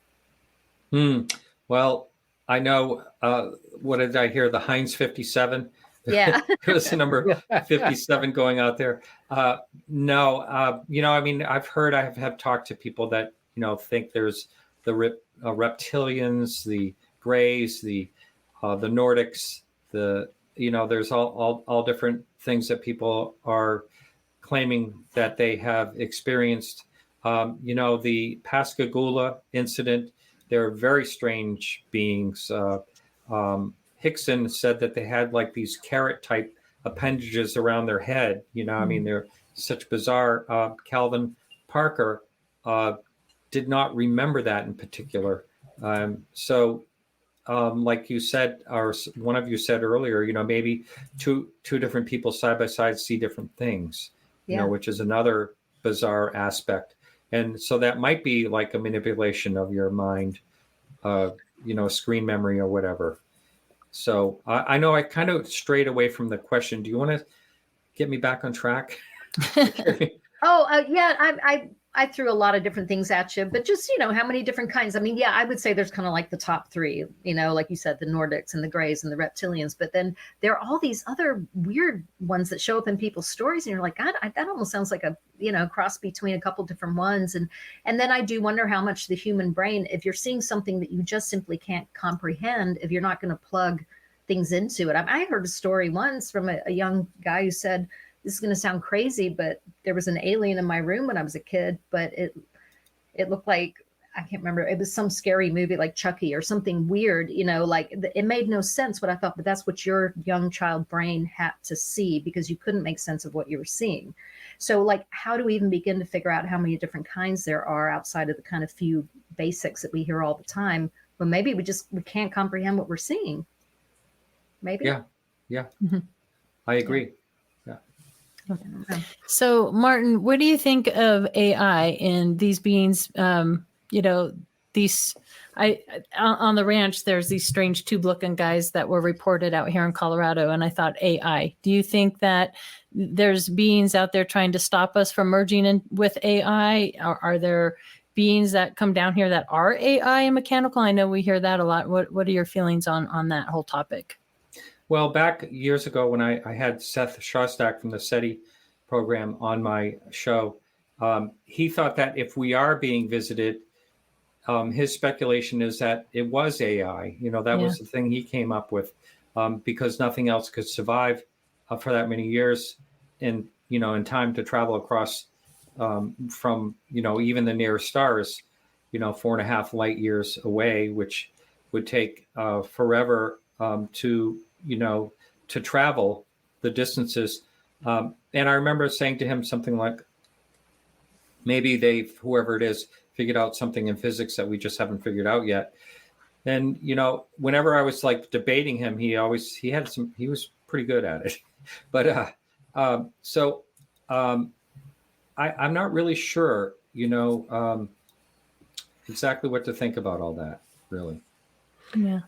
Well, I know, what did I hear? The Heinz 57? Yeah. It was the number 57 going out there. No, I mean, I have talked to people that, think there's the reptilians, the Greys, the Nordics, there's all different things that people are claiming that they have experienced. The Pascagoula incident, they're very strange beings. Hickson said that they had like these carrot type appendages around their head. I mean, they're such bizarre. Calvin Parker did not remember that in particular. Like you said, or one of you said earlier, maybe two different people side by side see different things, which is another bizarre aspect. And so that might be like a manipulation of your mind, screen memory or whatever. So I know I kind of strayed away from the question. Do you want to get me back on track? I threw a lot of different things at you, but just, how many different kinds? I mean, yeah, I would say there's kind of like the top three, like you said, the Nordics and the Greys and the reptilians, but then there are all these other weird ones that show up in people's stories. And you're like, God, that almost sounds like a, cross between a couple different ones. And then I do wonder how much the human brain, if you're seeing something that you just simply can't comprehend, if you're not going to plug things into it. I heard a story once from a young guy who said, this is going to sound crazy, but there was an alien in my room when I was a kid, but it looked like, I can't remember. It was some scary movie like Chucky or something weird, like it made no sense. But I thought, but that's what your young child brain had to see because you couldn't make sense of what you were seeing. So like, how do we even begin to figure out how many different kinds there are outside of the kind of few basics that we hear all the time? But maybe we can't comprehend what we're seeing. Maybe. Yeah. Mm-hmm. I agree. So, Martin, what do you think of AI and these beings? On the ranch, there's these strange tube-looking guys that were reported out here in Colorado, and I thought AI. Do you think that there's beings out there trying to stop us from merging in with AI? Are there beings that come down here that are AI and mechanical? I know we hear that a lot. What are your feelings on that whole topic? Well, back years ago when I had Seth Shostak from the SETI program on my show, he thought that if we are being visited, his speculation is that it was AI. That was the thing he came up with, because nothing else could survive for that many years in time to travel across from, even the nearest stars, 4.5 light years away, which would take forever to travel the distances. And I remember saying to him something like, maybe whoever it is, figured out something in physics that we just haven't figured out yet. And, whenever I was like debating him, he was pretty good at it. But I'm not really sure, exactly what to think about all that, really. Yeah.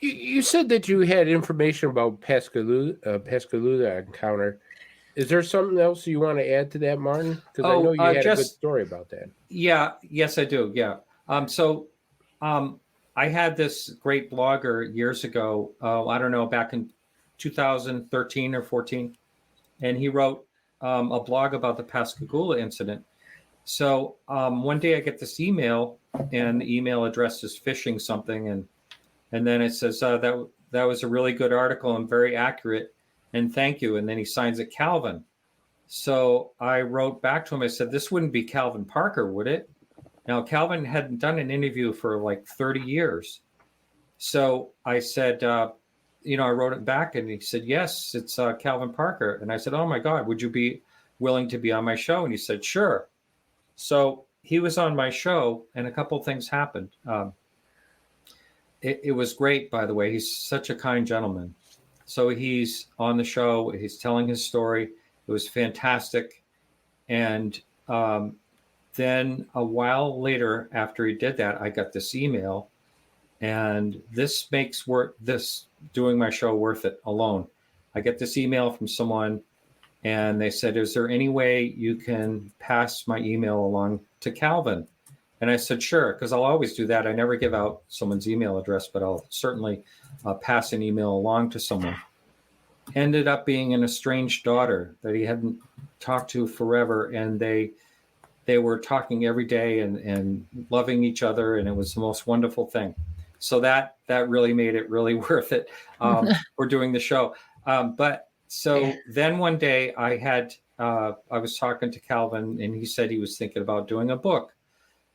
You said that you had information about Pascagoula encounter. Is there something else you want to add to that, Martin? Because I know you had a good story about that. Yeah. Yes, I do. Yeah. I had this great blogger years ago. I don't know, back in 2013 or 14, and he wrote a blog about the Pascagoula incident. So one day I get this email, and the email address is phishing something, and then it says that was a really good article and very accurate, and thank you. And then he signs it Calvin. So I wrote back to him. I said, this wouldn't be Calvin Parker, would it? Now, Calvin hadn't done an interview for like 30 years. So I said, I wrote it back, and he said, yes, it's Calvin Parker. And I said, oh my God, would you be willing to be on my show? And he said, sure. So he was on my show, and a couple of things happened. It was great, by the way. He's such a kind gentleman. So he's on the show. He's telling his story. It was fantastic. And then a while later, after he did that, I got this email. And this makes doing my show worth it alone. I get this email from someone, and they said, is there any way you can pass my email along to Calvin? And I said, sure, because I'll always do that. I never give out someone's email address, but I'll certainly pass an email along to someone. Ended up being an estranged daughter that he hadn't talked to forever. And they were talking every day and loving each other. And it was the most wonderful thing. So that really made it really worth it for doing the show. Then one day I was talking to Calvin, and he said he was thinking about doing a book.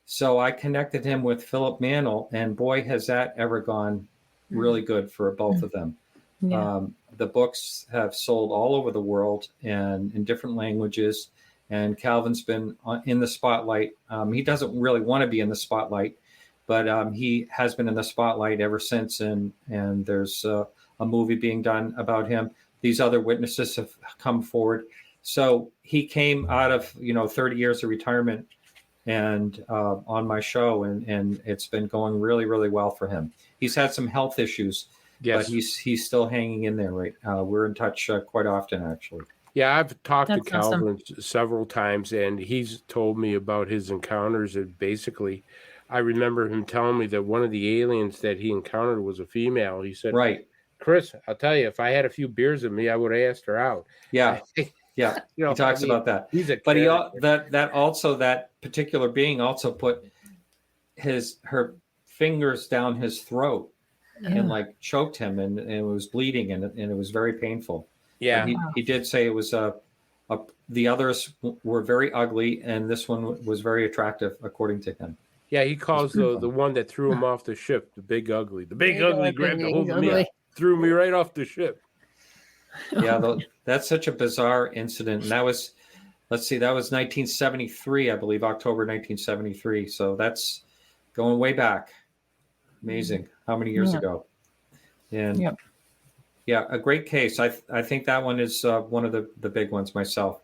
So I connected him with Philip Mantle, and boy, has that ever gone really good for both of them. Yeah. The books have sold all over the world and in different languages. And Calvin's been in the spotlight. He doesn't really want to be in the spotlight, but he has been in the spotlight ever since. And there's a movie being done about him. These other witnesses have come forward. So he came out of 30 years of retirement and on my show, and it's been going really, really well for him. He's had some health issues, but he's still hanging in there. Right, we're in touch quite often, actually. Yeah, I've talked to That's awesome. Calvin several times, and he's told me about his encounters. And basically, I remember him telling me that one of the aliens that he encountered was a female. He said, Right. Chris, I'll tell you, if I had a few beers in me, I would have asked her out. Yeah. Yeah. You know, He talks I mean, about that. He's a But character. that particular being also put her fingers down his throat and like choked him, and it was bleeding, and it was very painful. Yeah. But he did say it was the others were very ugly, and this one was very attractive, according to him. Yeah, he calls the one that threw him off the ship the big ugly. The big ugly grabbed a hold of me, threw me right off the ship. Yeah, that's such a bizarre incident. And that was, let's see, that was 1973, I believe, October 1973. So that's going way back. Amazing. How many years ago? And yeah, a great case. I think that one is one of the big ones myself.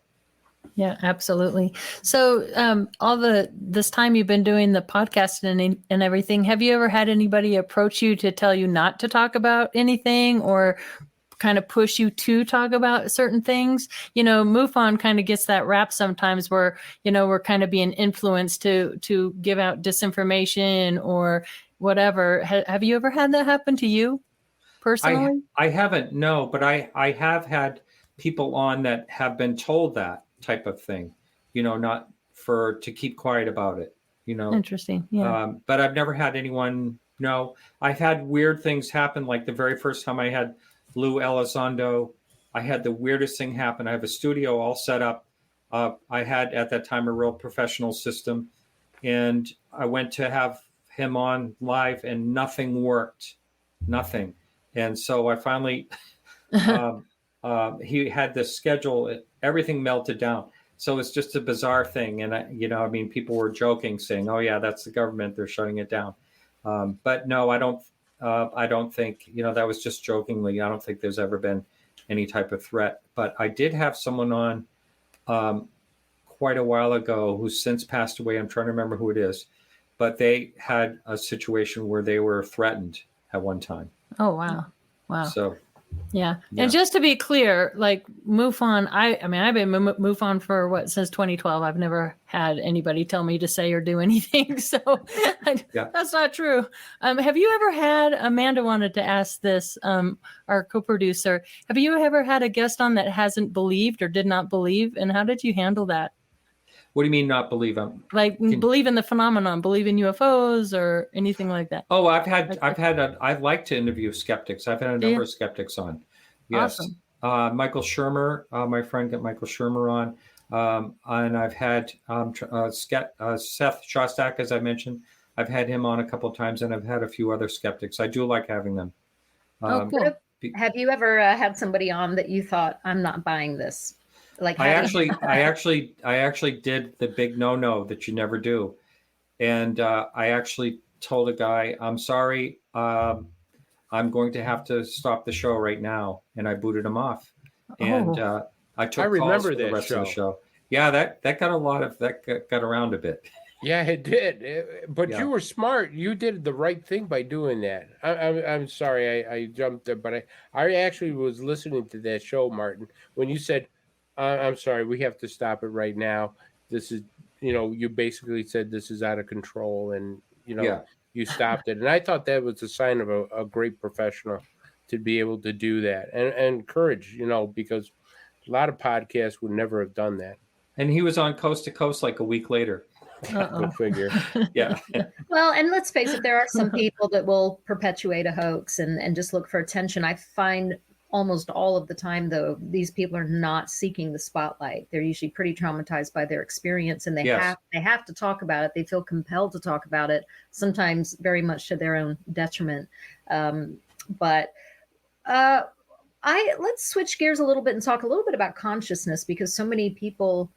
Yeah, absolutely. So this time you've been doing the podcast and everything, have you ever had anybody approach you to tell you not to talk about anything or kind of push you to talk about certain things? You know, MUFON kind of gets that rap sometimes where, you know, we're kind of being influenced to give out disinformation or whatever. Have you ever had that happen to you personally? I haven't, no, but I have had people on that have been told that type of thing, you know, not to keep quiet about it, you know. Interesting. Yeah. But I've never had anyone. No, I've had weird things happen. Like the very first time I had Lou Elizondo, I had the weirdest thing happen. I have a studio all set up. I had at that time a real professional system, and I went to have him on live, and nothing worked, nothing. And so I finally, he had this schedule. Everything melted down. So it's just a bizarre thing. And people were joking, saying, "Oh yeah, that's the government. They're shutting it down." But no, I don't think, that was just jokingly. I don't think there's ever been any type of threat. But I did have someone on quite a while ago who's since passed away. I'm trying to remember who it is, but they had a situation where they were threatened at one time. Oh, wow. Wow. So, yeah. And just to be clear, like MUFON, I've been MUFON for since 2012. I've never had anybody tell me to say or do anything. So that's not true. Have you ever had, Amanda wanted to ask this, our co-producer, have you ever had a guest on that hasn't believed or did not believe? And how did you handle that? What do you mean not believe them? Like believe in the phenomenon, believe in UFOs or anything like that? Oh, I like to interview skeptics. I've had a number of skeptics on. Yes. Awesome. Michael Shermer, my friend got Michael Shermer on. And I've had Seth Shostak, as I mentioned. I've had him on a couple of times, and I've had a few other skeptics. I do like having them. Cool. Have you ever had somebody on that you thought, I'm not buying this? Like I actually did the big no that you never do, and I actually told a guy, "I'm sorry, I'm going to have to stop the show right now," and I booted him off. And I took calls for the rest of the show. Yeah, that got around a bit. Yeah, it did. But you were smart. You did the right thing by doing that. I'm sorry I jumped there, but I actually was listening to that show, Martin, when you said, I'm sorry, we have to stop it right now. This is, you basically said this is out of control, and, you stopped it. And I thought that was a sign of a great professional to be able to do that, and courage, because a lot of podcasts would never have done that. And he was on Coast to Coast like a week later. Go figure. Yeah. Well, and let's face it, there are some people that will perpetuate a hoax and just look for attention. I find almost all of the time, though, these people are not seeking the spotlight. They're usually pretty traumatized by their experience, and they have to talk about it. They feel compelled to talk about it, sometimes very much to their own detriment. Let's switch gears a little bit and talk a little bit about consciousness, because so many people,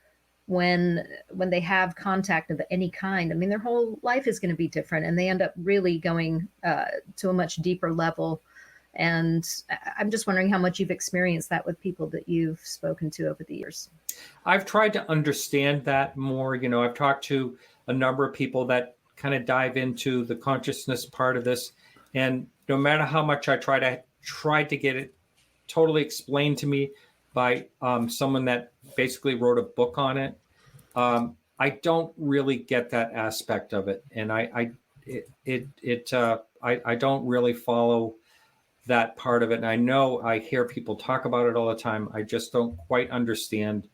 when they have contact of any kind, I mean, their whole life is going to be different, and they end up really going to a much deeper level. And I'm just wondering how much you've experienced that with people that you've spoken to over the years. I've tried to understand that more. I've talked to a number of people that kind of dive into the consciousness part of this. And no matter how much I try to get it totally explained to me, by someone that basically wrote a book on it. I don't really get that aspect of it, and I don't really follow that part of it. And I know I hear people talk about it all the time. I just don't quite understand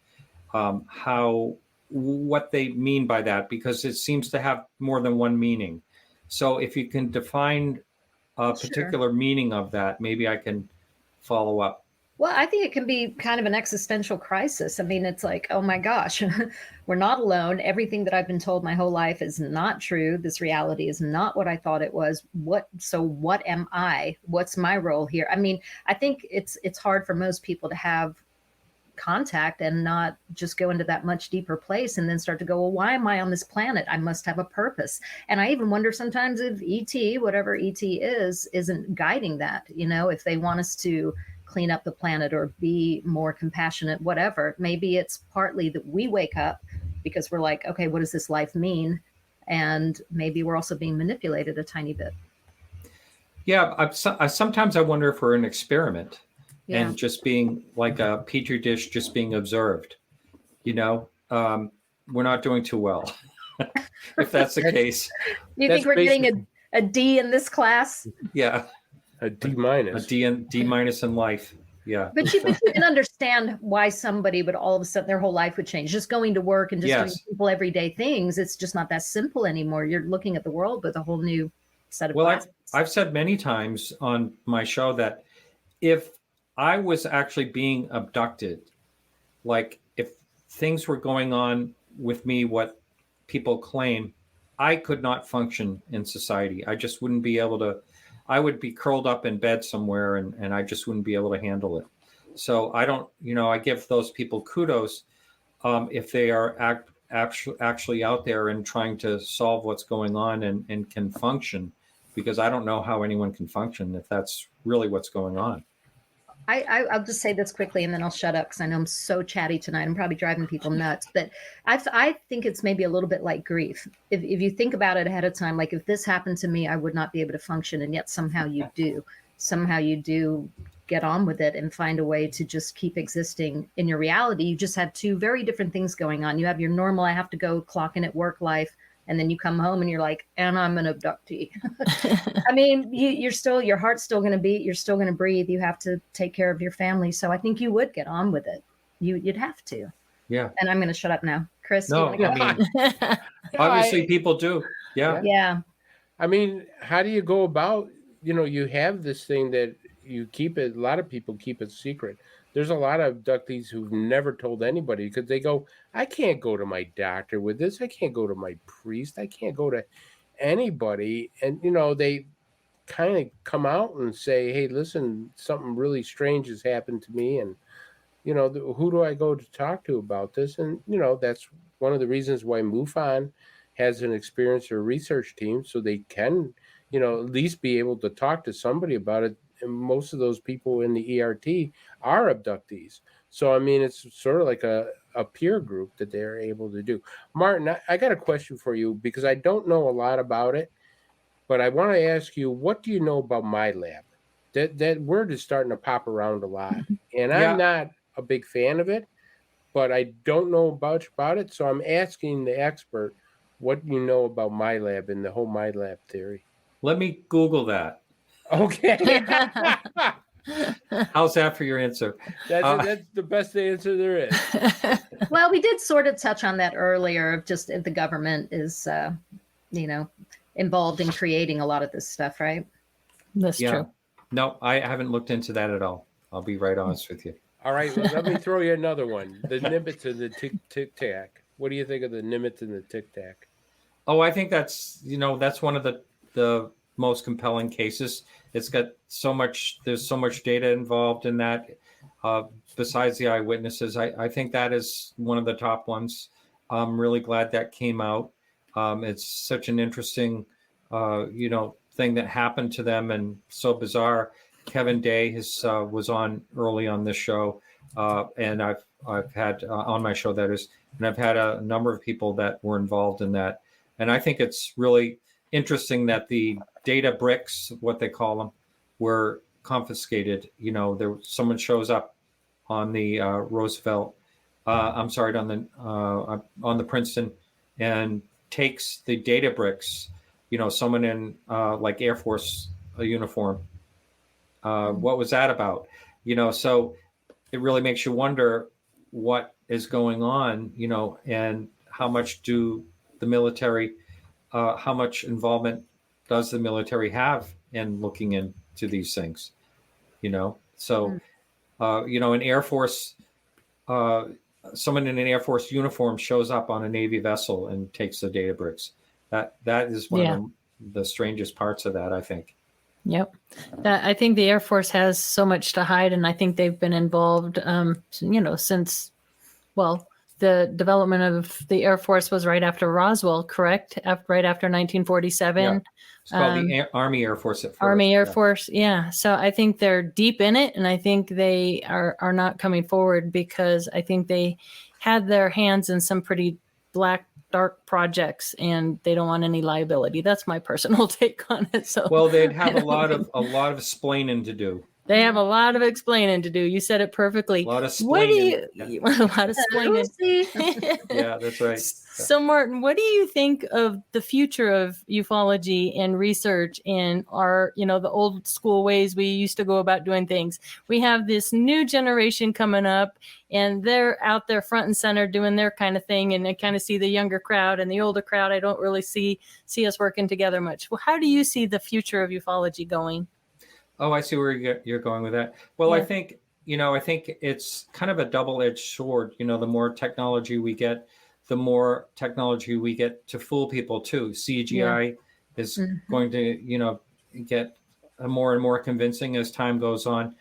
what they mean by that, because it seems to have more than one meaning. So if you can define a particular meaning of that, maybe I can follow up. Well, I think it can be kind of an existential crisis. I mean, it's like, oh my gosh, we're not alone. Everything that I've been told my whole life is not true. This reality is not what I thought it was. So what am I? What's my role here? I mean, I think it's hard for most people to have contact and not just go into that much deeper place and then start to go, well, why am I on this planet? I must have a purpose. And I even wonder sometimes if ET, whatever ET is, isn't guiding that, if they want us to clean up the planet or be more compassionate, whatever. Maybe it's partly that we wake up because we're like, okay, what does this life mean? And maybe we're also being manipulated a tiny bit. Yeah, sometimes I wonder if we're an experiment and just being like a petri dish, just being observed. We're not doing too well, if that's the case. Do you think we're getting a D in this class? Yeah. A D minus. A D minus in life. Yeah. But you can understand why somebody would all of a sudden their whole life would change. Just going to work and just doing simple everyday things. It's just not that simple anymore. You're looking at the world with a whole new set of glasses. I've said many times on my show that if I was actually being abducted, like if things were going on with me, what people claim, I could not function in society. I just wouldn't be able to. I would be curled up in bed somewhere and I just wouldn't be able to handle it. So I don't, I give those people kudos if they are actually out there and trying to solve what's going on and can function, because I don't know how anyone can function if that's really what's going on. I'll just say this quickly and then I'll shut up because I know I'm so chatty tonight. I'm probably driving people nuts, but I think it's maybe a little bit like grief. If you think about it ahead of time, like if this happened to me, I would not be able to function. And yet somehow you do. Somehow you do get on with it and find a way to just keep existing in your reality. You just have two very different things going on. You have your normal, I have to go clock in at work life. And then you come home and you're like, and I'm an abductee. I mean, your heart's still going to beat. You're still going to breathe. You have to take care of your family. So I think you would get on with it. You'd have to. Yeah. And I'm going to shut up now. Chris, no, obviously people do. Yeah. Yeah. I mean, how do you go about, you have this thing that you keep it, a lot of people keep it secret. There's a lot of abductees who've never told anybody because they go, I can't go to my doctor with this. I can't go to my priest. I can't go to anybody. And, they kind of come out and say, hey, listen, something really strange has happened to me. And, who do I go to talk to about this? And, that's one of the reasons why MUFON has an experienced or research team so they can, at least be able to talk to somebody about it. And most of those people in the ERT are abductees. So, I mean, it's sort of like a peer group that they're able to do. Martin, I got a question for you because I don't know a lot about it, but I want to ask you, what do you know about MyLab? That word is starting to pop around a lot. And I'm not a big fan of it, but I don't know much about it. So I'm asking the expert, what do you know about MyLab and the whole MyLab theory? Let me Google that. Okay. How's that for your answer? That's the best answer there is. Well, we did sort of touch on that earlier, of just if the government is, involved in creating a lot of this stuff, right? That's true. No, I haven't looked into that at all. I'll be right honest with you. All right, well, let me throw you another one. The Nimitz and the Tic Tac. What do you think of the Nimitz and the Tic Tac? Oh, I think that's one of the most compelling cases. It's got there's so much data involved in that. Besides the eyewitnesses, I think that is one of the top ones. I'm really glad that came out. It's such an interesting, thing that happened to them and so bizarre. Kevin Day was on early on this show, and I've had on my show, that is, and I've had a number of people that were involved in that. And I think it's really interesting that the data bricks, what they call them, were confiscated. Someone shows up on the Roosevelt. I'm sorry, on the Princeton, and takes the data bricks. Someone in like Air Force uniform. What was that about? So it really makes you wonder what is going on. And how much do the military, how much involvement does the military have in looking into these things? So an Air Force, someone in an Air Force uniform shows up on a Navy vessel and takes the data bricks. That is one of the strangest parts of that, I think. Yep. I think the Air Force has so much to hide, and I think they've been involved, since, the development of the Air Force was right after Roswell, correct? Right after 1947. Yeah. It's called the Army Air Force at first. Army Air Force, yeah. So I think they're deep in it, and I think they are not coming forward because I think they had their hands in some pretty dark projects, and they don't want any liability. That's my personal take on it. So they'd have a lot of explaining to do. They have a lot of explaining to do. You said it perfectly. A lot of explaining. A lot of explaining. Yeah, that's right. So, Martin, what do you think of the future of ufology and research and our, the old school ways we used to go about doing things? We have this new generation coming up, and they're out there front and center doing their kind of thing, and I kind of see the younger crowd and the older crowd. I don't really see us working together much. Well, how do you see the future of ufology going? Oh, I see where you're going with that. Well, yeah. I think it's kind of a double-edged sword. The more technology we get, the more technology we get to fool people too. CGI is going to, get more and more convincing as time goes on.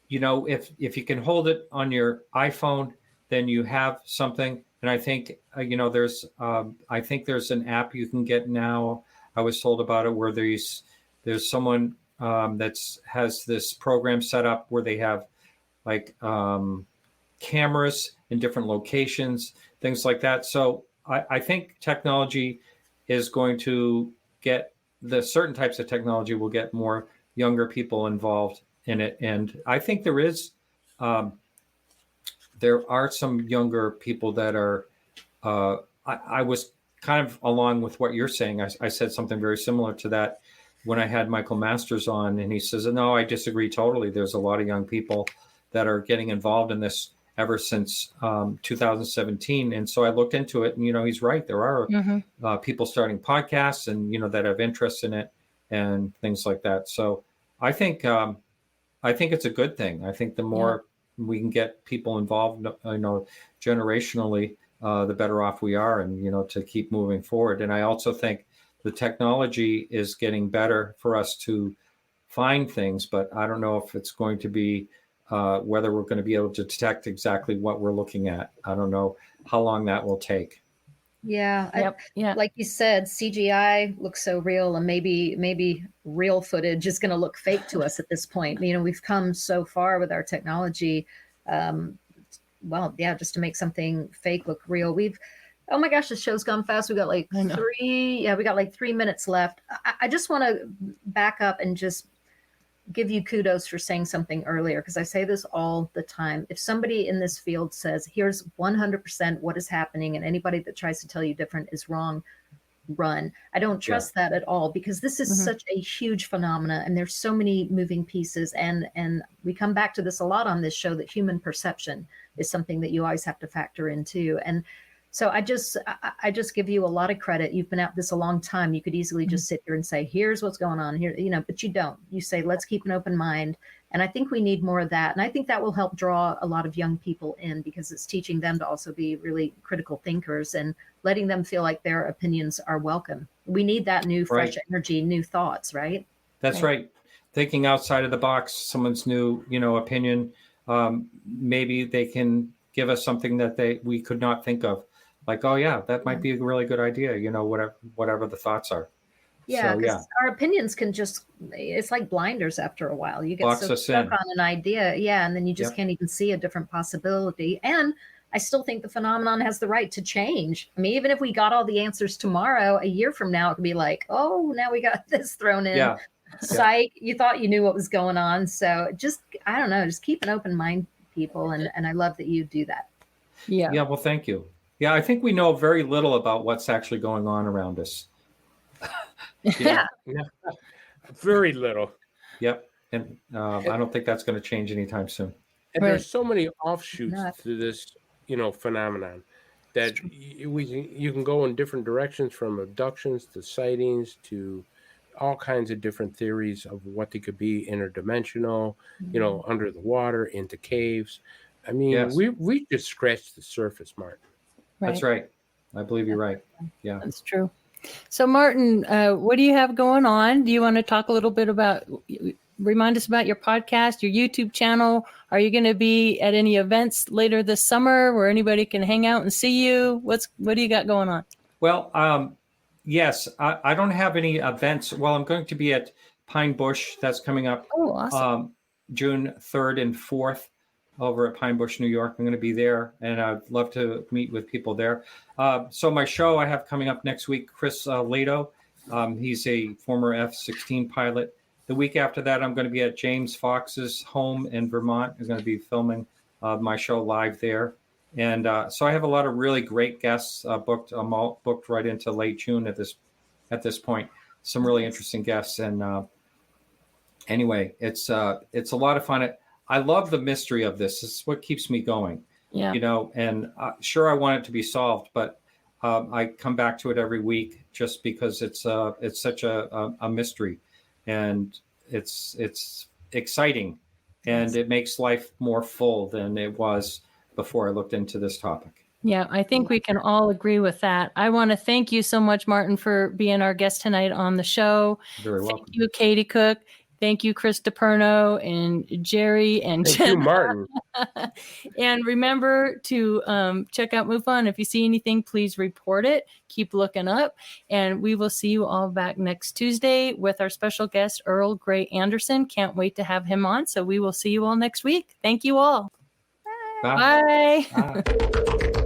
If you can hold it on your iPhone, then you have something. And I think, there's an app you can get now. I was told about it where there's someone has this program set up where they have like cameras in different locations, things like that. So I think technology is going to get certain types of technology will get more younger people involved in it. And I think there are some younger people that are, I was kind of along with what you're saying. I said something very similar to that when I had Michael Masters on, and he says, no, I disagree totally. There's a lot of young people that are getting involved in this ever since 2017. And so I looked into it, and, he's right. There are people starting podcasts and, that have interest in it and things like that. So I think it's a good thing. I think the more we can get people involved, generationally, the better off we are, and, to keep moving forward. And I also think the technology is getting better for us to find things, but I don't know if it's going to be whether we're going to be able to detect exactly what we're looking at. I don't know how long that will take. Yeah. Like you said, CGI looks so real, and maybe real footage is going to look fake to us at this point. We've come so far with our technology. Just to make something fake look real. Oh my gosh, the show's gone fast. We got like 3 minutes left. I just want to back up and just give you kudos for saying something earlier, because I say this all the time. If somebody in this field says, here's 100% what is happening, and anybody that tries to tell you different is wrong, run. I don't trust that at all, because this is such a huge phenomena, and there's so many moving pieces. And we come back to this a lot on this show, that human perception is something that you always have to factor in too. And so I just give you a lot of credit. You've been at this a long time. You could easily just sit here and say, here's what's going on here, but you don't. You say, let's keep an open mind. And I think we need more of that. And I think that will help draw a lot of young people in, because it's teaching them to also be really critical thinkers and letting them feel like their opinions are welcome. We need that new, fresh energy, new thoughts, right? That's right. Thinking outside of the box, someone's new, opinion. Maybe they can give us something that we could not think of. Like, oh yeah, that might be a really good idea. Whatever the thoughts are. Yeah, because our opinions can it's like blinders after a while. You get so stuck on an idea. Yeah, and then you just can't even see a different possibility. And I still think the phenomenon has the right to change. I mean, even if we got all the answers tomorrow, a year from now, it could be like, oh, now we got this thrown in. Yeah. psych, you thought you knew what was going on. So just, I don't know, just keep an open mind, people. And I love that you do that. Yeah. Yeah. Well, thank you. Yeah. I think we know very little about what's actually going on around us. Yeah. Very little. Yep. And I don't think that's going to change anytime soon. And Right. there's so many offshoots Not- to this, phenomenon that you can go in different directions, from abductions to sightings to all kinds of different theories of what they could be, interdimensional, under the water, into caves. I mean, Yes. we just scratched the surface, Martin. That's right. I believe you're right. Yeah. That's true. So, Martin, what do you have going on? Do you want to talk a little bit about, remind us about your podcast, your YouTube channel? Are you going to be at any events later this summer where anybody can hang out and see you? What do you got going on? Well, yes, I don't have any events. Well, I'm going to be at Pine Bush. That's coming up. Oh, awesome. June 3rd and 4th over at Pine Bush, New York. I'm going to be there, and I'd love to meet with people there. So my show I have coming up next week, Chris Lato. He's a former F-16 pilot. The week after that, I'm going to be at James Fox's home in Vermont. I'm going to be filming my show live there. And so I have a lot of really great guests booked. I'm all booked right into late June at this point. Some really interesting guests. And anyway, it's a lot of fun. I love the mystery of this. This is what keeps me going. Yeah. And sure, I want it to be solved, but I come back to it every week just because it's such a mystery, and it's exciting, and it makes life more full than it was before I looked into this topic. Yeah, I think we can all agree with that. I want to thank you so much, Martin, for being our guest tonight on the show. Very welcome. Thank you, Katie Cook. Thank you, Chris DePerno and Jerry and Thank Jen. you, Martin. And remember to check out MUFON. If you see anything, please report it. Keep looking up. And we will see you all back next Tuesday with our special guest, Earl Grey Anderson. Can't wait to have him on. So we will see you all next week. Thank you all. Bye. Bye. Bye.